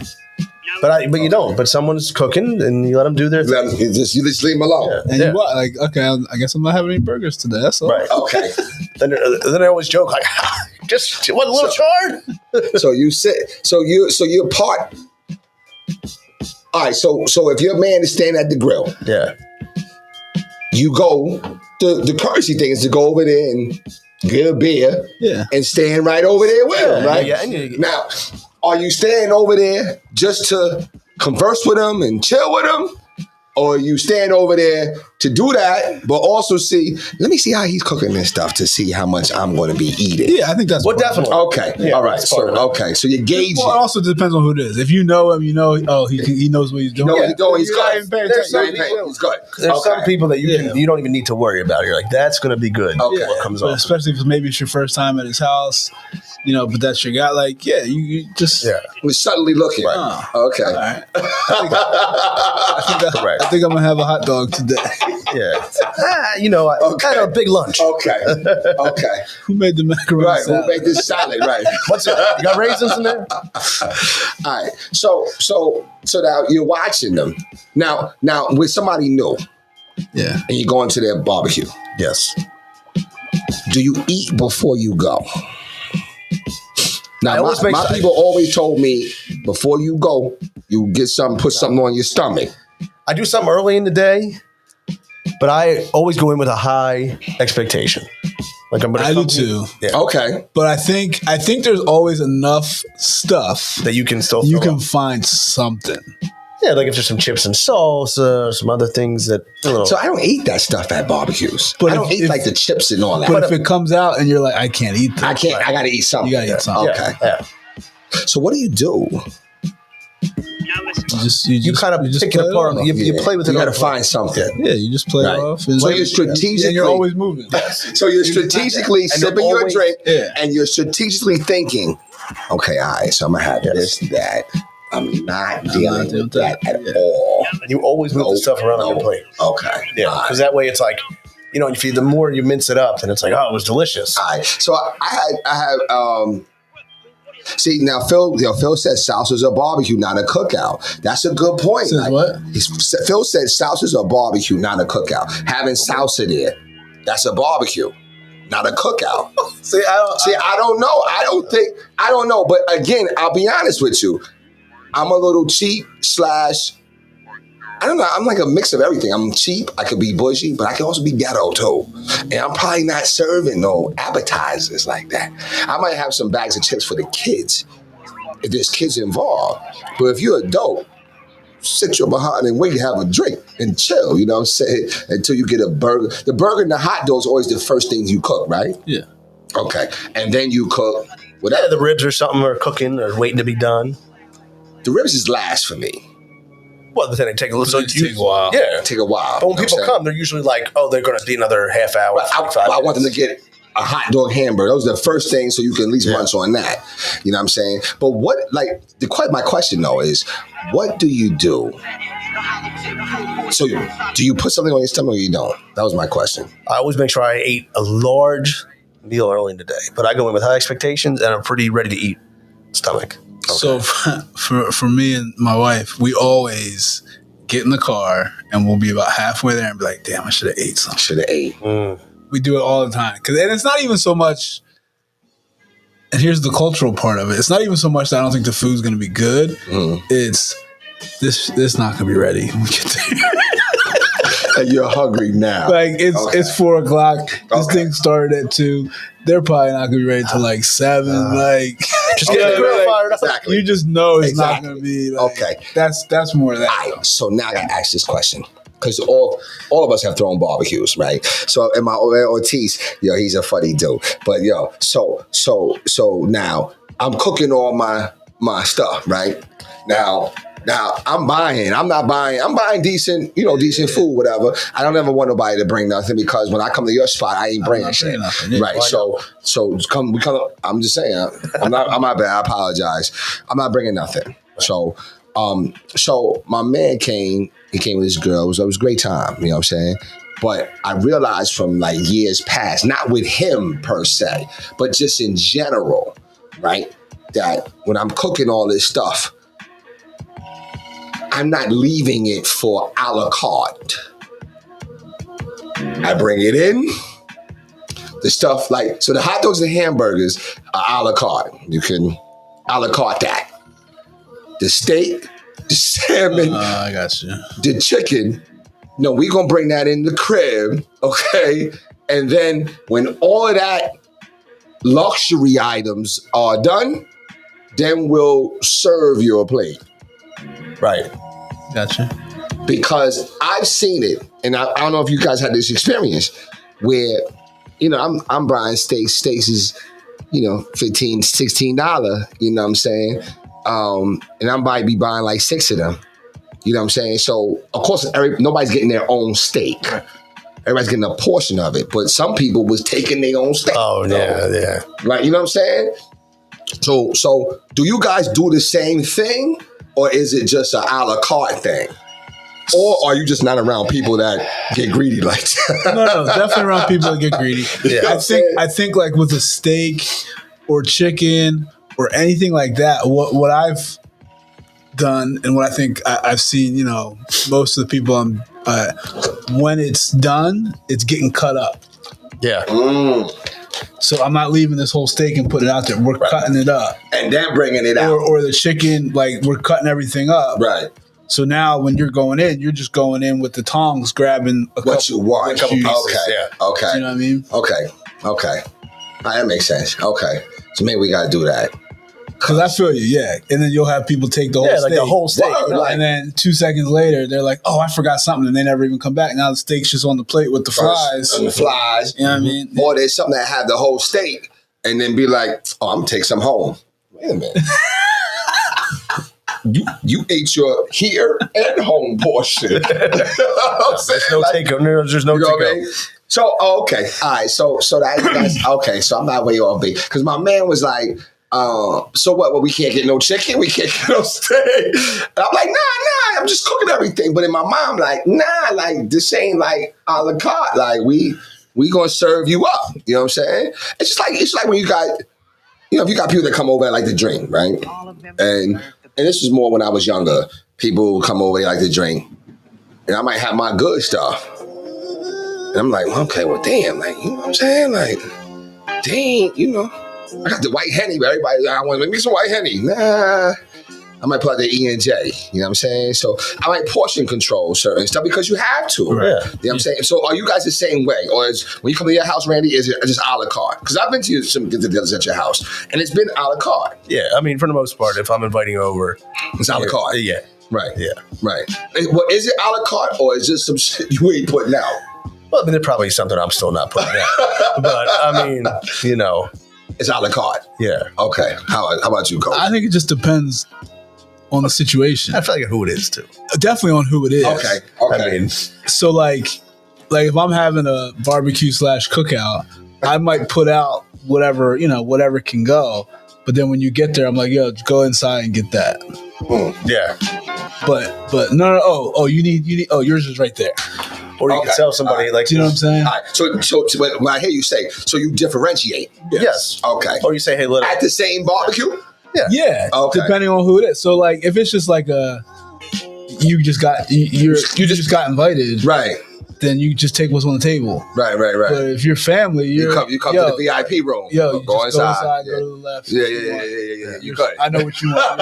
but you don't. But someone's cooking, and you let them do their thing. You just leave him alone. Yeah. And you what? Like, okay, I guess I'm not having any burgers today. That's all. Right. Okay. Then I always joke like, just one little chard. So you sit. So you're part. All right. So if your man is standing at the grill, Yeah. you go. The courtesy thing is to go over there and get a beer. Yeah. And stand right over there with him, right? Yeah. And Now, are you staying over there just to converse with him and chill with him? Or you stand over there to do that, but also let me see how he's cooking this stuff to see how much I'm going to be eating. Yeah, I think that's Well, part of it. definitely. Okay. Yeah, All right. that's part of it. So you gauge Well, it also depends on who it is. If you know him, he knows what he's doing. No, he's doing. He's You're not good. even paying There's attention. He's good. There's some people that Yeah. you don't even need to worry about. You're like, that's going to be good. Okay. What comes But off. especially if maybe it's your first time at his house, but that's your guy. Like, yeah, you just Yeah. We're subtly looking. Right. Okay. All right. I think I'm gonna have a hot dog today. Yeah. I had a big lunch. Okay. Okay. Who made the macaroni Right. salad? We'll make this salad. Right. What's it? You got raisins in there? All right. So now you're watching them. Now with somebody new, Yeah. And you go into their barbecue. Yes. Do you eat before you go? Now, always my people always told me, before you go, you get something, put something on your stomach. I do something early in the day, but I always go in with a high expectation. Like I do too. Yeah. Okay. But I think there's always enough stuff That you can still you can find something. Yeah, like if there's some chips and salsa, some other things that. So I don't eat that stuff at barbecues. But I don't eat like the chips and all that. But if it comes out and you're like, I can't eat that. I can't. I got to eat something. You got to eat something. Okay. Yeah. So what do you do? You kind of pick it apart. You play with it. You got to find something. Yeah, you just play it off. So you're strategically. And you're always moving. So you're strategically sipping your drink, and you're strategically thinking, okay, all right, so I'm going to have this, that. I'm not dealing with that at all. And you always move the stuff around on your plate. Okay. Yeah, because that way it's like, if the more you mince it up, then it's like, oh, it was delicious. All right. So I have see, now Phil said salsa's a barbecue, not a cookout. That's a good point. Says what? Phil said salsa's a barbecue, not a cookout. Having salsa there, that's a barbecue, not a cookout. I don't know. I don't know. But again, I'll be honest with you. I'm a little cheap / I don't know. I'm like a mix of everything. I'm cheap. I could be bougie, but I can also be ghetto too. And I'm probably not serving no appetizers like that. I might have some bags of chips for the kids if there's kids involved. But if you're adult, sit your behind and wait to have a drink and chill, you know what I'm saying? Until you get a burger. The burger and the hot dog's always the first things you cook, right? Yeah. Okay. And then you cook whatever. Yeah, the ribs or something are cooking or waiting to be done. The ribs is last for me. Well, but then it take a little. Take a while. Yeah, take a while. But when people come, they're usually like, "Oh, they're going to be another half hour." I want them to get a hot dog hamburger. Those are the first things, so you can at least munch on that. You know what I'm saying? But my question though is, what do you do? So, do you put something on your stomach or you don't? That was my question. I always make sure I ate a large meal early in the day, but I go in with high expectations and I'm pretty ready to eat stomach. Okay. So for me and my wife, we always get in the car and we'll be about halfway there and be like, damn, I should have ate something. We do it all the time. And it's not even so much, and here's the cultural part of it. It's not even so much that I don't think the food's going to be good. It's this not going to be ready when we get there. And you're hungry now. Like it's 4:00. This thing started at 2. They're probably not gonna be ready till like 7. Just get the grill fired up. Exactly. You just know it's not gonna be That's more of that. All right, so now I gotta ask this question. Because all of us have thrown barbecues, right? So and my Ortiz, he's a funny dude. But so now I'm cooking all my stuff, right? Now I'm buying decent, decent food, whatever. I don't ever want nobody to bring nothing because when I come to your spot, I ain't bringing shit. Nothing. Right. So come. I'm just saying, I'm not bad. I apologize. I'm not bringing nothing. So my man came. He came with his girl. It was a great time. You know what I'm saying? But I realized from like years past, not with him per se, but just in general, right? That when I'm cooking all this stuff, I'm not leaving it for a la carte. I bring it in. The stuff so the hot dogs and hamburgers are a la carte. You can a la carte that. The steak, the salmon, I got you. The chicken. No, we're going to bring that in the crib, okay? And then when all of that luxury items are done, then we'll serve your plate. Right. Gotcha. Because I've seen it, and I don't know if you guys had this experience where, I'm buying steaks. Steaks is, $15, $16, you know what I'm saying? And I might be buying like 6 of them. You know what I'm saying? So, of course, nobody's getting their own steak. Everybody's getting a portion of it. But some people was taking their own steak. Oh, yeah. Right, you know what I'm saying? So do you guys do the same thing? Or is it just an a la carte thing? Or are you just not around people that get greedy like that? No, definitely around people that get greedy. Yeah. I think like with a steak or chicken or anything like that, what I've done, and what I think I've seen, you know, most of the people, when it's done, it's getting cut up. Yeah. So I'm not leaving this whole steak and putting it out there. We're cutting it up. And then bringing it out. Or the chicken, like we're cutting everything up. Right. So now when you're going in, you're just going in with the tongs, grabbing what you want. a couple pieces. Okay. Yeah. Okay. You know what I mean? Okay. Okay. That makes sense. Okay. So maybe we got to do that. Because I feel you, yeah. And then you'll have people take the whole steak. like the whole steak. And then 2 seconds later, they're like, oh, I forgot something. And they never even come back. Now the steak's just on the plate with the fries. And the flies. You know what I mean? Or there's something that have the whole steak and then be like, oh, I'm going to take some home. Wait a minute. You ate your here and home portion. There's no take. There's no take. So okay, all right. So that's okay. So I'm not way off base because my man was like, so what? Well, we can't get no chicken. We can't get no steak. And I'm like, nah. I'm just cooking everything. But in my mind, like, nah, like this ain't like a la carte. Like we gonna serve you up. You know what I'm saying? It's like when you got, you know, if you got people that come over and like to drink, right? And this was more when I was younger. People would come over, they like to drink. And I might have my good stuff. And I'm like, okay, well, damn. Like, you know what I'm saying? Like, dang, you know. I got the white Henny, but everybody, I want to make me some white Henny. Nah. I might put out the E&J. You know what I'm saying? So I might portion control certain stuff because you have to. Right. You know what I'm saying? So are you guys the same way? Or is when you come to your house, Randy, is it just a la carte? Because I've been to some get-togethers at your house, and it's been a la carte. Yeah, I mean, for the most part, if I'm inviting you over, it's a la carte. Yeah. Right. Yeah. Right. Well, is it a la carte or is this some shit you ain't putting out? Well, I mean, there's probably something I'm still not putting out. But, I mean, you know. It's a la carte. Yeah. Okay. How about you, Coach? I think it just depends on the situation. I feel like who it is, too. Definitely on who it is. Okay. I mean. So, like if I'm having a barbecue / cookout, I might put out whatever can go. But then when you get there, I'm like, yo, go inside and get that. Yeah. But no. Oh, you need. Oh, yours is right there. Or you can tell somebody like, you know what I'm saying? All right. So when I hear you say, so you differentiate. Yes. Okay. Or you say, hey, look. At the same barbecue? Yeah. Okay. Depending on who it is. So like, if it's just like you just got invited, right? Then you just take what's on the table. Right. But if you're family, you come to the VIP room. Yo, go inside. Go to the left. Yeah. You got it. I know what you want.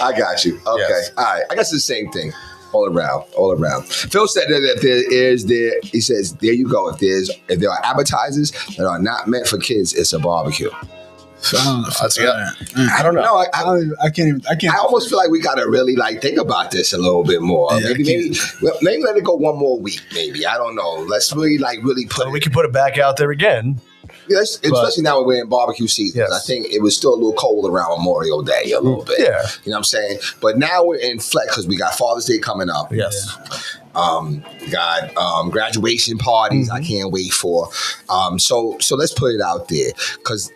I got you. Okay. Yes. All right. I guess it's the same thing. All around. Phil said that he says, there you go. If there are appetizers that are not meant for kids, it's a barbecue. I don't know. I can't. I almost feel like we gotta really like think about this a little bit more. Yeah, maybe let it go one more week. Maybe I don't know. Let's really put. So we can put it back out there again. Yes, especially now we're in barbecue season. Yes. I think it was still a little cold around Memorial Day a little bit. Yeah. You know what I'm saying? But now we're in flex because we got Father's Day coming up. Yes. We got graduation parties I can't wait for. So let's put it out there because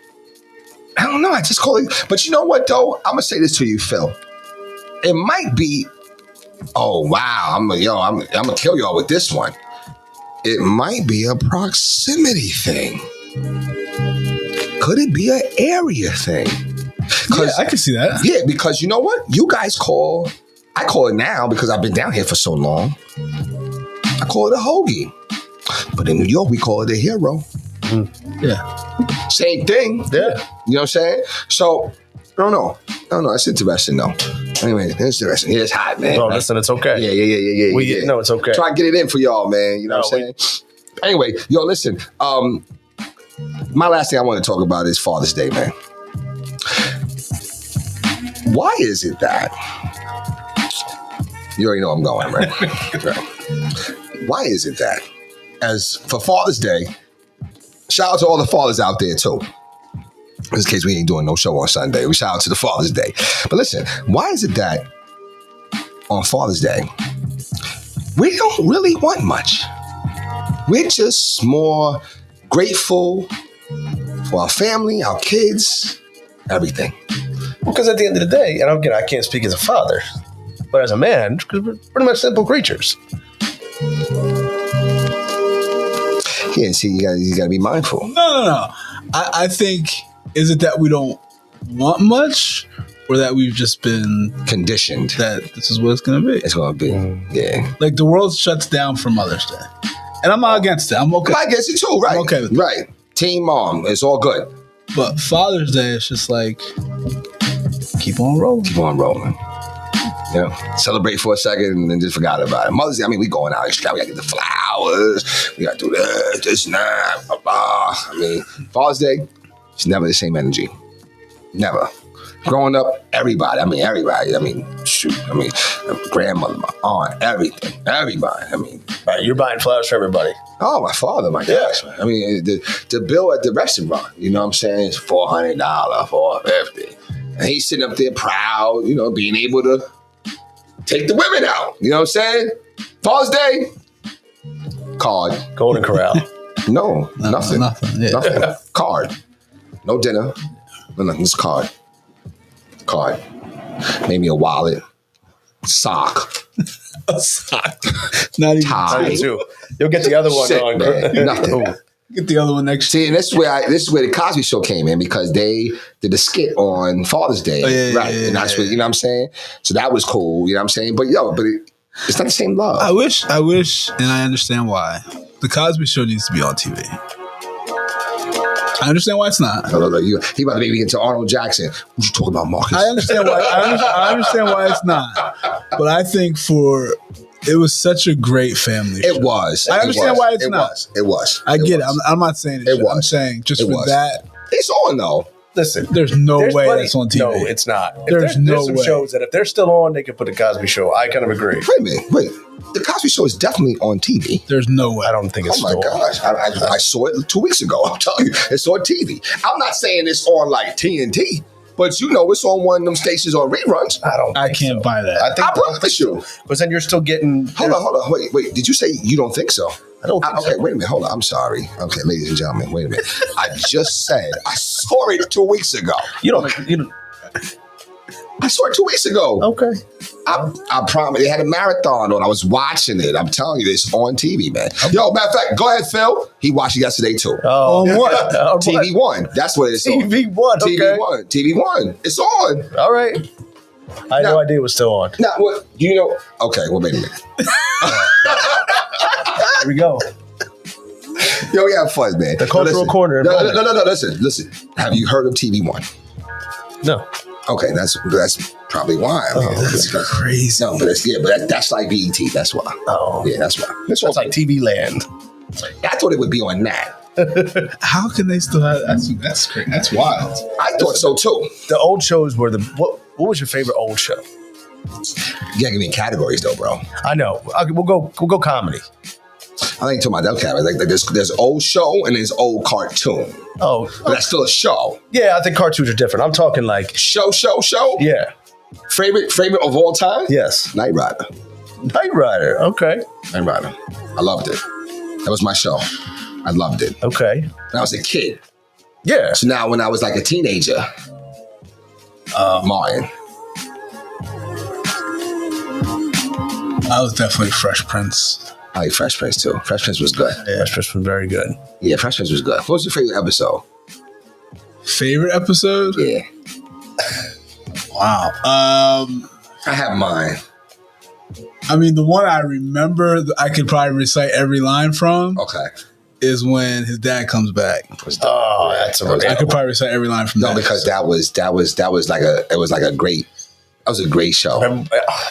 I don't know. I just call it. But you know what though? I'm gonna say this to you, Phil. It might be. Oh wow! I'm gonna kill y'all with this one. It might be a proximity thing. Could it be an area thing? Yeah, I can see that. Yeah, because you know what? You guys I call it now because I've been down here for so long. I call it a hoagie. But in New York, we call it a hero. Yeah. Same thing. Yeah. You know what I'm saying? So, I don't know. It's interesting though. Anyway, it's interesting. Yeah, it's hot, man. Oh, listen, it's okay. Yeah. No, it's okay. Try and get it in for y'all, man. You know what I'm saying? Anyway, yo, listen. My last thing I want to talk about is Father's Day, man. Why is it that? You already know I'm going, right? Right. Why is it that, as for Father's Day, shout out to all the fathers out there too. In this case, we ain't doing no show on Sunday. We shout out to the Father's Day. But listen, why is it that on Father's Day, we don't really want much? We're just more grateful for our family, our kids, everything. Because at the end of the day, and again, I can't speak as a father, but as a man, because we're pretty much simple creatures. Yeah, see, you gotta be mindful. No. I think, is it that we don't want much, or that we've just been conditioned that this is what it's going to be. it's going to be. Yeah. Like the world shuts down for Mother's Day. And I'm not against it. I'm okay. I guess it too, right? I'm okay with it. Right. Team mom, it's all good. But Father's Day, it's just like, keep on rolling. Keep on rolling. You know, celebrate for a second and then just forgot about it. Mother's Day, I mean, we going out extra. We got to get the flowers. We got to do this and that. Blah, blah. I mean, Father's Day, it's never the same energy. Never. Growing up, everybody. I mean, shoot. I mean, grandmother, my aunt, everything. Everybody. I mean. Right, you're buying flowers for everybody. Oh, my father, my gosh, man. I mean, the bill at the restaurant, you know what I'm saying, is $400, $450. And he's sitting up there proud, you know, being able to take the women out. You know what I'm saying? Father's Day, card. Golden Corral. No, nothing. Nothing. Yeah. Nothing. Card. No dinner. No nothing. Just card. Card. Maybe a wallet. Sock. A sock. Not even Tie. Me too. You'll get the other one Shit, on. man. Nothing. Get the other one next year. See, and this is where the Cosby Show came in, because they did a skit on Father's Day, right? And that's what, you know what I'm saying. So that was cool, you know what I'm saying. But it's not the same love. I wish, and I understand why. The Cosby Show needs to be on TV. I understand why it's not. No, he about to make me into Arnold Jackson. What you talking about, Marcus? I understand why. I understand why it's not. But I think it was such a great family show. It was. I understand why it's not. It was. I get it. I'm not saying it. was. I'm saying just It for was. that. It's on though. Listen, There's no way plenty- that's on TV. No, it's not. There's some way. shows that if they're still on, they could put the Cosby Show. I kind of agree. Wait a minute. Wait. The Cosby Show is definitely on TV. There's no way. I don't think it's Oh my still on. gosh. I saw it 2 weeks ago. I'm telling you, it's on TV. I'm not saying it's on like TNT, but you know it's on one of them stations on reruns. I can't buy that. I think I promise you. because then you're still getting. Hold on. Wait. Did you say you don't think so? I don't think Okay, so. wait a minute. Hold on. I'm sorry. Okay, ladies and gentlemen, wait a minute. I just said I saw it 2 weeks ago. You don't. I saw it 2 weeks ago. Okay. I promise. They had a marathon on. I was watching it. I'm telling you, it's on TV, man. Yo, matter of fact, go ahead, Phil. He watched it yesterday too. Oh, On what? On TV One. That's what it's on. TV One. Okay. TV One. TV One. It's on. All right. I had no idea it was still on. Now, what you know? Okay, well, wait a minute. Here we go. Yo, we have fun, man. The cultural listen. corner. No. Listen. Have you heard of TV One? No. Okay, that's probably why. I mean, That's crazy. No, but that's like BET. That's why. Oh. Yeah, that's why. That's It's like TV Land. I thought it would be on that. How can they still have that's crazy. That's wild. I thought so too. The old shows were what was your favorite old show? You gotta give me categories though, bro. I know. Okay, we'll go comedy. I think talking about that category. Like there's old show and there's old cartoon. Oh, But that's still a show. yeah. I think cartoons are different. I'm talking like Show. yeah. Favorite of all time? Yes. Knight Rider. Knight Rider. Okay. Knight Rider. I loved it. That was my show. I loved it. Okay. When I was a kid. Yeah. So now when I was like a teenager, Martin. I was definitely Fresh Prince. I like Fresh Prince too. Fresh Prince was good. Yeah. Fresh Prince was very good. Yeah, Fresh Prince was good. What was your favorite episode? Favorite episode? Yeah. Wow. I have mine. I mean, the one I remember, I could probably recite every line from, Okay. is when his dad comes back. Oh, that's a I could probably recite every line from No, that. because that was a great show.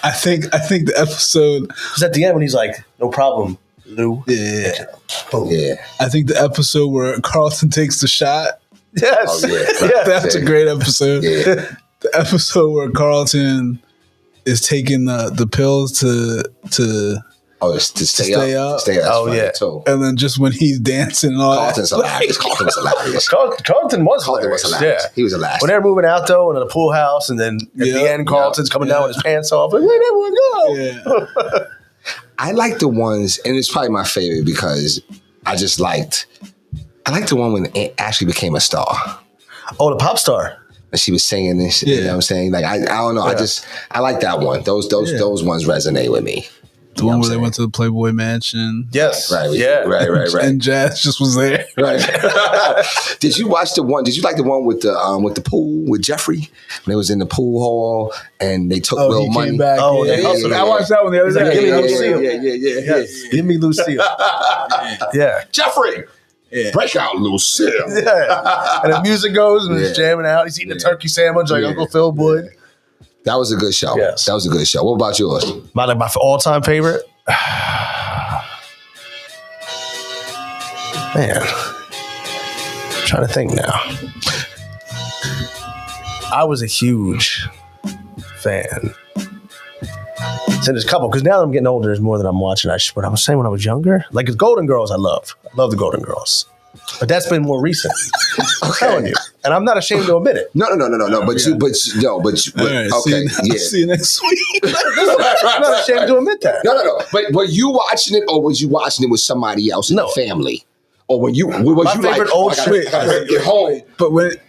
I think the episode. Because at the end when he's like, "No problem, Lou." Yeah. Boom. Yeah. I think the episode where Carlton takes the shot. Yes. Oh, yeah. Yeah. That's a great episode. Yeah. The episode where Carlton is taking the pills to Oh, it's to stay stay up. up. Stay up. Oh, Funny yeah. Too. and then just when he's dancing and all Carlton's that. hilarious. Carlton was hilarious. Carlton was Carlton was hilarious. hilarious. Yeah. He was hilarious. When they're moving out though, and in the pool house, and then at the Yeah. end, Carlton's coming down Yeah. with his pants off. Like, where'd everyone go? Yeah. I like the ones, and it's probably my favorite because I like the one when Aunt Ashley became a star. Oh, the pop star. And she was singing this, you know what I'm saying? Like I don't know. Yeah. I like that one. Those ones resonate with me. The one where they went to the Playboy Mansion. Yes. Right. Yeah. Right. And Jazz just was there. Right. Did you watch the one? Did you like the one with the pool with Jeffrey? When they was in the pool hall and they took Will money. Came back. Oh, yeah. yeah. I watched that one the other day. Give me Yeah. Lucille. Yes. Give me Lucille. Yeah. Jeffrey. Yeah. Break out Lucille. Yeah. And the music goes and he's jamming out. He's eating a turkey sandwich like Uncle Phil would. That was a good show. Yes. That was a good show. What about yours? My all-time favorite? Man. I'm trying to think now. I was a huge fan. So there's a couple, because now that I'm getting older, there's more that I'm watching. What I was saying when I was younger, like the Golden Girls, I love the Golden Girls, but that's been more recent. I'm telling you, and I'm not ashamed to admit it. No. But Right, okay, see you next week. I'm not ashamed to admit that. No. But were you watching it, or was you watching it with somebody else in the family, or was you favorite like, old I gotta get home? But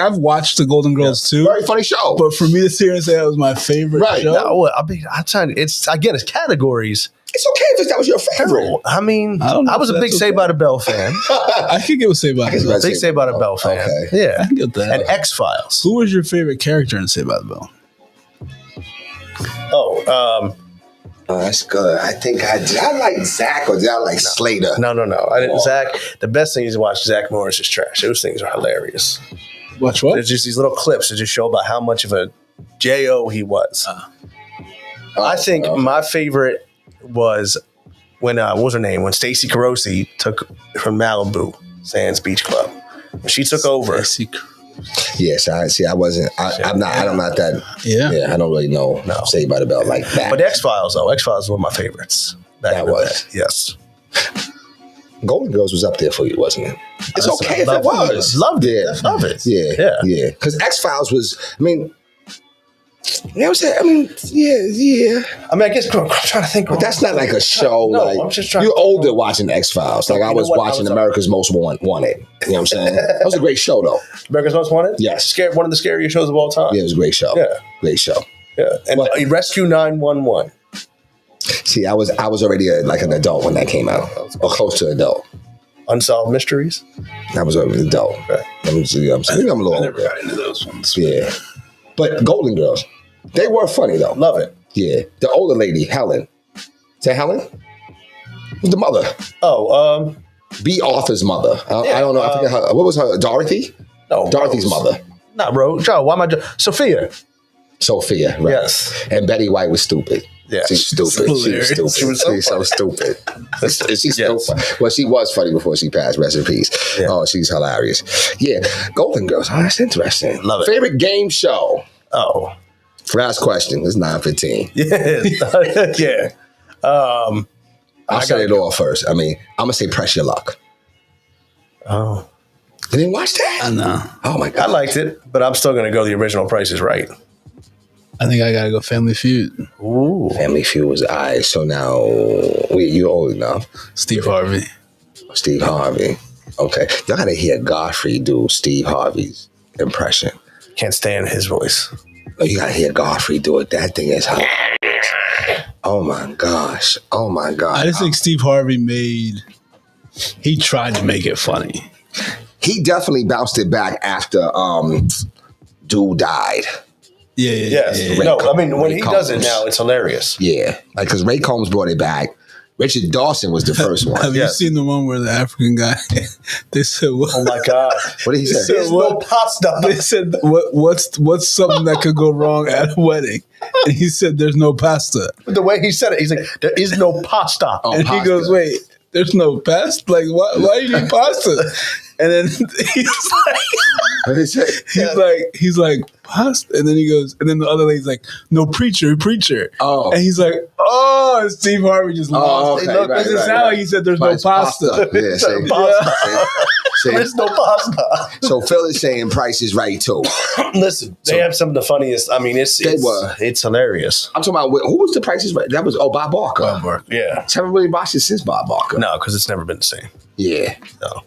I've watched the Golden Girls too. Very funny show. But for me to sit here and say that was my favorite show, No, I mean, I'm trying. It's categories. It's okay if that was your favorite. I mean, I don't know I was if a big that's Saved by the Bell fan. I could get with Saved by the Bell. Big Saved by the Bell fan. Okay. Yeah, I can get that. And X-Files. Who was your favorite character in Saved by the Bell? Oh, That's good. I think did I like Zach or did I like Slater? no. I didn't. Zach. The best thing is to watch Zach Morris's trash. Those things are hilarious. Watch what? There's just these little clips that just show about how much of a J.O. he was. I think my favorite was when what was her name? When Stacey Carosi took from Malibu Sands Beach Club. When she took over. Yes, I wasn't. I'm not that. Yeah. I don't really know. No. Saved by the Bell like that. But X-Files though, X-Files was one of my favorites. That was. Yes. Golden Girls was up there for you, wasn't it? It's okay if it was. Loved it. Love it. Yeah. Because X-Files was. I mean, you know what I'm saying? I mean, yeah. I mean, I guess I'm trying to think. But that's not like a show. No, like I'm just trying. You're older watching X-Files. Like I was watching America's Most Wanted. You know what I'm saying? That was a great show, though. America's Most Wanted. Yes. One of the scariest shows of all time. Yeah, it was a great show. Yeah. Great show. Yeah. And Rescue 911. See, I was already like an adult when that came out, or close to adult. Unsolved Mysteries. I was already an adult. Okay. I'm a little I never older. got into those ones. Yeah. But Golden Girls, they were funny though. Love it. Yeah. The older lady, Helen. Is that Helen? Who's the mother? Oh, B. Arthur's mother. I don't know. I forget her. What was her? Dorothy? no. Dorothy's Rose. mother. Not Rose. Joe, why am I? Sophia. Sophia, right. Yes. And Betty White was stupid. Yeah. She's stupid. She was stupid. She's so stupid. She's so funny. Well, she was funny before she passed. Rest in peace. Yeah. Oh, she's hilarious. Yeah. Golden Girls. Oh, that's interesting. Love it. Favorite game show? Oh. Last question. It's 9:15. Yeah. Yeah. I'll say it all first. I mean, I'm going to say Press Your Luck. Oh. You didn't watch that? I know. Oh, my I God. liked it, but I'm still going to go the original Price is Right. I think I gotta go Family Feud. Ooh. Family Feud was so now, you're old enough. Steve Harvey. Steve Harvey. Okay. Y'all got to hear Godfrey do Steve Harvey's impression. Can't stand his voice. Oh, you got to hear Godfrey do it. That thing is hilarious. Oh, my gosh. Oh, my God. I just think Steve Harvey he tried to make it funny. He definitely bounced it back after dude died. Yeah. Yes. No, I mean, when he does it now, it's hilarious. Yeah. Like, because Ray Combs brought it back. Richard Dawson was the first one. Have you seen the one where the African guy? They said, "What?" Oh my God! What did he say? There's no pasta. They said, "What's something that could go wrong at a wedding?" And he said, "There's no pasta." The way he said it, he's like, "There is no pasta." Oh, And pasta. he goes, "Wait, there's no pasta? Like, why you need pasta?" And then he's What did he say? he's like, pasta. And then he goes, and then the other lady's like, "No, preacher." Oh. And he's like, "Oh," and Steve Harvey just lost. okay, It looked, right, it right, sounded like right. he said, "There's But no it's pasta." Yeah, see? Pasta. See? There's no pasta. So Phil is saying Price is Right too. Listen, they have some of the funniest. I mean, it's hilarious. I'm talking about who was the Price is Right? That was Bob Barker. Yeah. I haven't really watched it since Bob Barker. No, because it's never been the same. Yeah. No.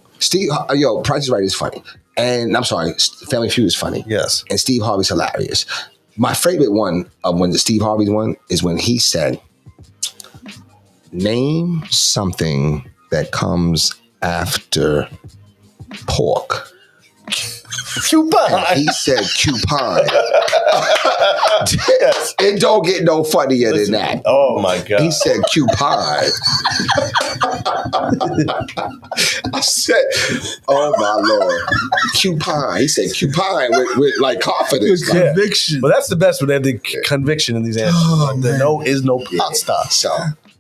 Price is Right is funny. And I'm sorry, Family Feud is funny. Yes. And Steve Harvey's hilarious. My favorite one of when the Steve Harvey one is when he said, name something that comes after pork. Coupon. And he said coupon. Yes. It don't get no funnier than that. Oh my God. He said coupon. I said, oh my Lord. Coupon. He said coupon with like confidence. With conviction. Well, that's the best when they have the conviction in these answers. Oh, There man. no is no pasta.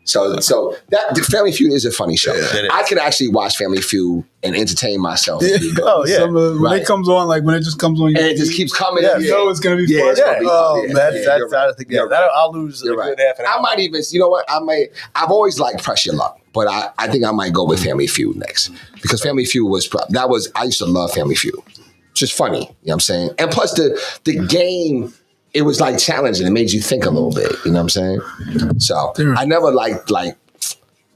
So that Family Feud is a funny show. It is. I can actually watch Family Feud and entertain myself. Oh yeah. When Right. it comes on, like when it just comes on, And it just keeps coming. Yeah, you know it's gonna be Yeah, fun. it's gonna be Oh, fun. Yeah, that's you're right. I think You're that right. I'll lose You're a right. good half an hour. I might even, you know what? I've always liked Pressure Luck, but I think I might go with Family Feud next because Family Feud I used to love Family Feud. Just funny, you know what I'm saying? And plus the game, it was like challenging. It made you think a little bit, you know what I'm saying? So I never liked like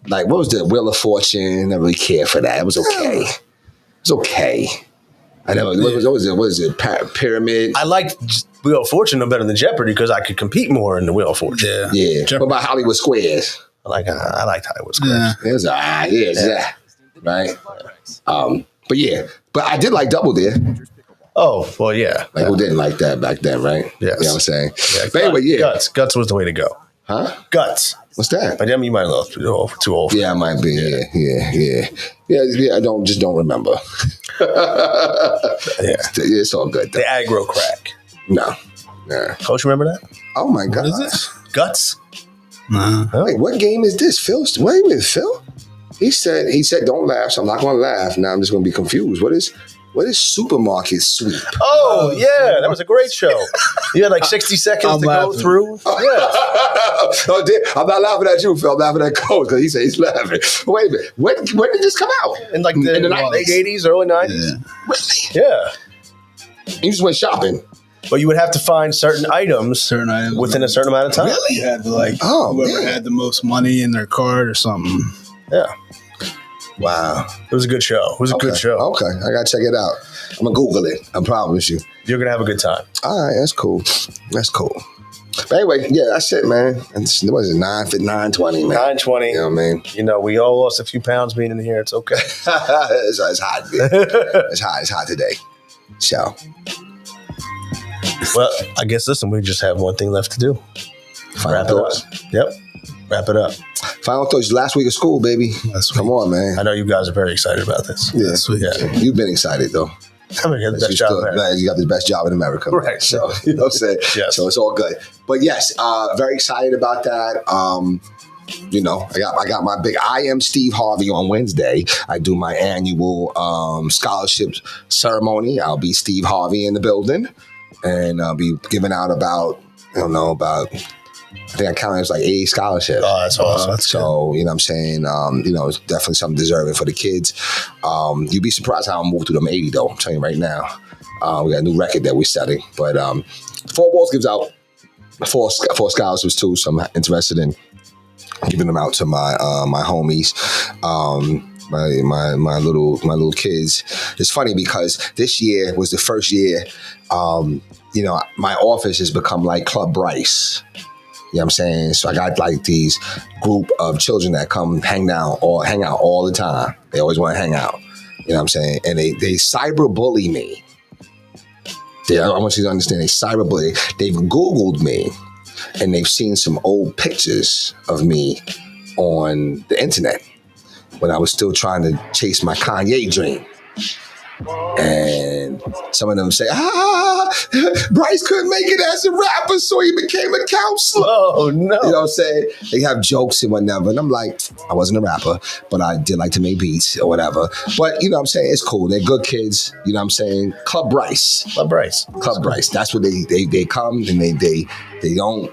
what was the Wheel of Fortune? I never really cared for that. It was okay. It was okay. I never. What was it? Pyramid. I liked Wheel of Fortune no better than Jeopardy because I could compete more in the Wheel of Fortune. Yeah. What about Hollywood Squares? I liked Hollywood Squares. Yeah. It was alright. Yeah. Right. But I did like Double Dare. Oh well, yeah. Like who didn't like that back then, right? Yes. You know what I'm saying? Yeah, But anyway, yeah. Guts was the way to go. Huh? Guts. What's that? But I mean, you might have lost too old. Yeah, I might be. Yeah. I just don't remember. Yeah. It's all good. The aggro crack. No. Nah. Coach, remember that? Oh my God. What is it? Guts. Nah. Wait, what game is this, Phil? Wait a minute, Phil. He said, don't laugh, so I'm not gonna laugh. Now I'm just gonna be confused. What is Supermarket Sweep? Oh yeah, that was a great show. You had like 60 seconds to laughing. go through. Yeah. Oh, dear. I'm not laughing at you, Phil. I'm laughing at Coach because he said he's laughing. Wait a minute. When did this come out? In like the late 80s, early 90s. Yeah. Yeah. You just went shopping. But you would have to find certain items within a certain amount of time. You had to like whoever man. had the most money in their card or something. Yeah. Wow. It was a good show. It was a good show. Okay, I gotta check it out. I'm gonna Google it. I promise you. You're going to have a good time. All right, that's cool. That's cool. But anyway, yeah, that's it, man. And what is it, 9:20, man? 9:20. You know what I mean? You know, we all lost a few pounds being in here. It's okay. it's hot. Man. It's hot today. So, Well, I guess, listen, we just have one thing left to do. final Wrap it up. thoughts. Yep. Wrap it up. Final thoughts. Last week of school, baby. Come on, man. I know you guys are very excited about this. Yeah, Sweet. Yeah. You've been excited though. I'm going to get the best job ever. Man, you got the best job in America. Man. Right. So, you know what I'm saying? Yes. So it's all good. But yes, very excited about that. You know, I got my big I Am Steve Harvey on Wednesday. I do my annual scholarship ceremony. I'll be Steve Harvey in the building. And I'll be giving out I think I counted as like 80 scholarships. Oh, that's awesome. So, you know what I'm saying? It's definitely something deserving for the kids. You'd be surprised how I moved through them 80, though. I'm telling you right now. We got a new record that we're setting. But Fort Walls gives out four scholarships, too. So I'm interested in giving them out to my homies. My little kids. It's funny because this year was the first year, my office has become like Club Bryce. You know what I'm saying? So I got like these group of children that come hang out all the time. They always want to hang out. You know what I'm saying? And they cyber bully me. I want you to understand, they cyber bully. They've Googled me and they've seen some old pictures of me on the internet when I was still trying to chase my Kanye dream. And some of them say, Bryce couldn't make it as a rapper, so he became a counselor. Oh, no. You know what I'm saying? They have jokes and whatever. And I'm like, I wasn't a rapper, but I did like to make beats or whatever. But you know what I'm saying? It's cool. They're good kids. You know what I'm saying? Club Bryce. Club Bryce. That's what they come and they don't.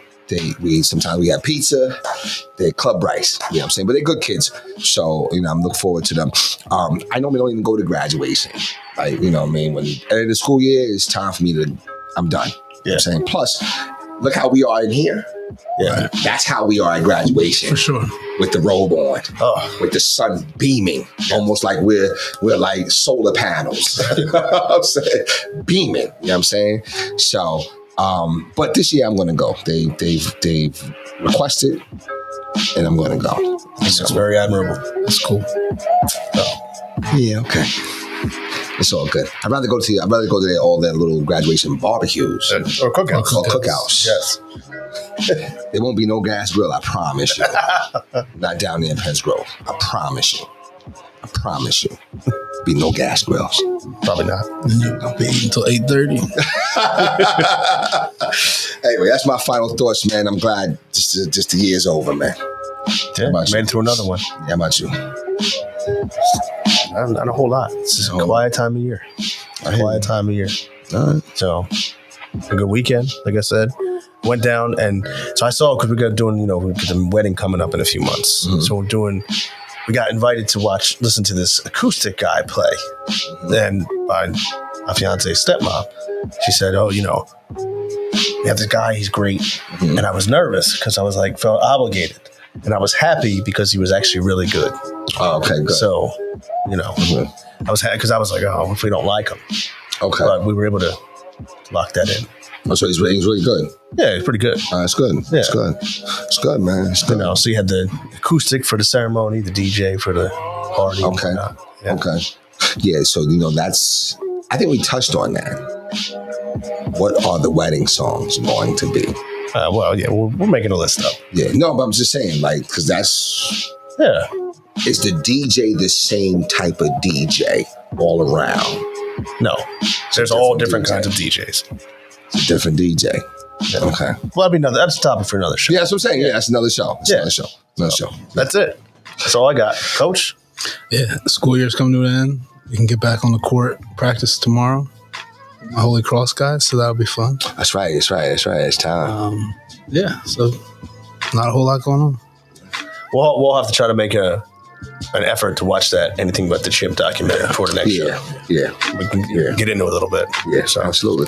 Sometimes we have pizza. They're Club Bryce, you know what I'm saying? But they're good kids. So, I'm looking forward to them. I normally don't even go to graduation. Like, you know what I mean? When the end of the school year, it's time for me I'm done. You know what I'm saying? Plus, look how we are in here. Yeah. That's how we are at graduation. For sure. With the robe on. Oh. With the sun beaming. Almost like we're like solar panels. You know what I'm saying? Beaming. You know what I'm saying? So, but this year I'm going to go. They've requested, and I'm going to go. That's very admirable. That's cool. Yeah, okay. It's all good. I'd rather go to all their little graduation barbecues or cookouts. Or cookouts. Yes. There won't be no gas grill, I promise you. Not down there in Penns Grove. I promise you. Be no gas grills. Probably not. You don't be eating until 8:30. Anyway, that's my final thoughts, man. I'm glad just the year's over, man. Yeah, made it through another one. Yeah, how about you? Not a whole lot. It's just a quiet time of year. Quiet time of year. All right. So, a good weekend, like I said. Went down, and so I saw, because we got doing, we got the wedding coming up in a few months. Mm-hmm. So we got invited to listen to this acoustic guy play. And by my fiance's stepmom, she said, oh, we have this guy, he's great. Mm-hmm. And I was nervous because I was felt obligated. And I was happy because he was actually really good. Oh, okay, good. So, I was happy because I was like, oh, if we don't like him. Okay. But we were able to lock that in. Oh, so he's really good. Yeah, he's pretty good. It's good. Yeah. It's good, man. It's good. So you had the acoustic for the ceremony, the DJ for the party. Okay. Yeah. Okay. Yeah, so, I think we touched on that. What are the wedding songs going to be? We're making a list up. Yeah, no, but I'm just saying, because that's... Yeah. Is the DJ the same type of DJ all around? No. There's all different kinds of DJs. It's a different DJ. Yeah. Okay. Well, that's a topic for another show. Yeah, that's what I'm saying. Yeah, that's another show. Another show. That's it. That's all I got. Coach? Yeah, the school year's coming to an end. We can get back on the court, practice tomorrow. My Holy Cross guys, so that'll be fun. That's right. It's time. So not a whole lot going on. We'll have to try to make an effort to watch that Anything But the Chimp documentary for the next show. Yeah. We can get into it a little bit. Yeah, absolutely.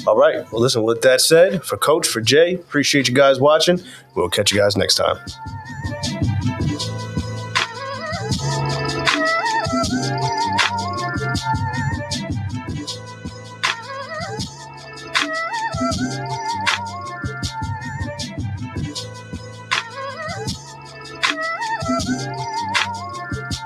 All right. Well, listen, with that said, for Coach, for Jay, appreciate you guys watching. We'll catch you guys next time.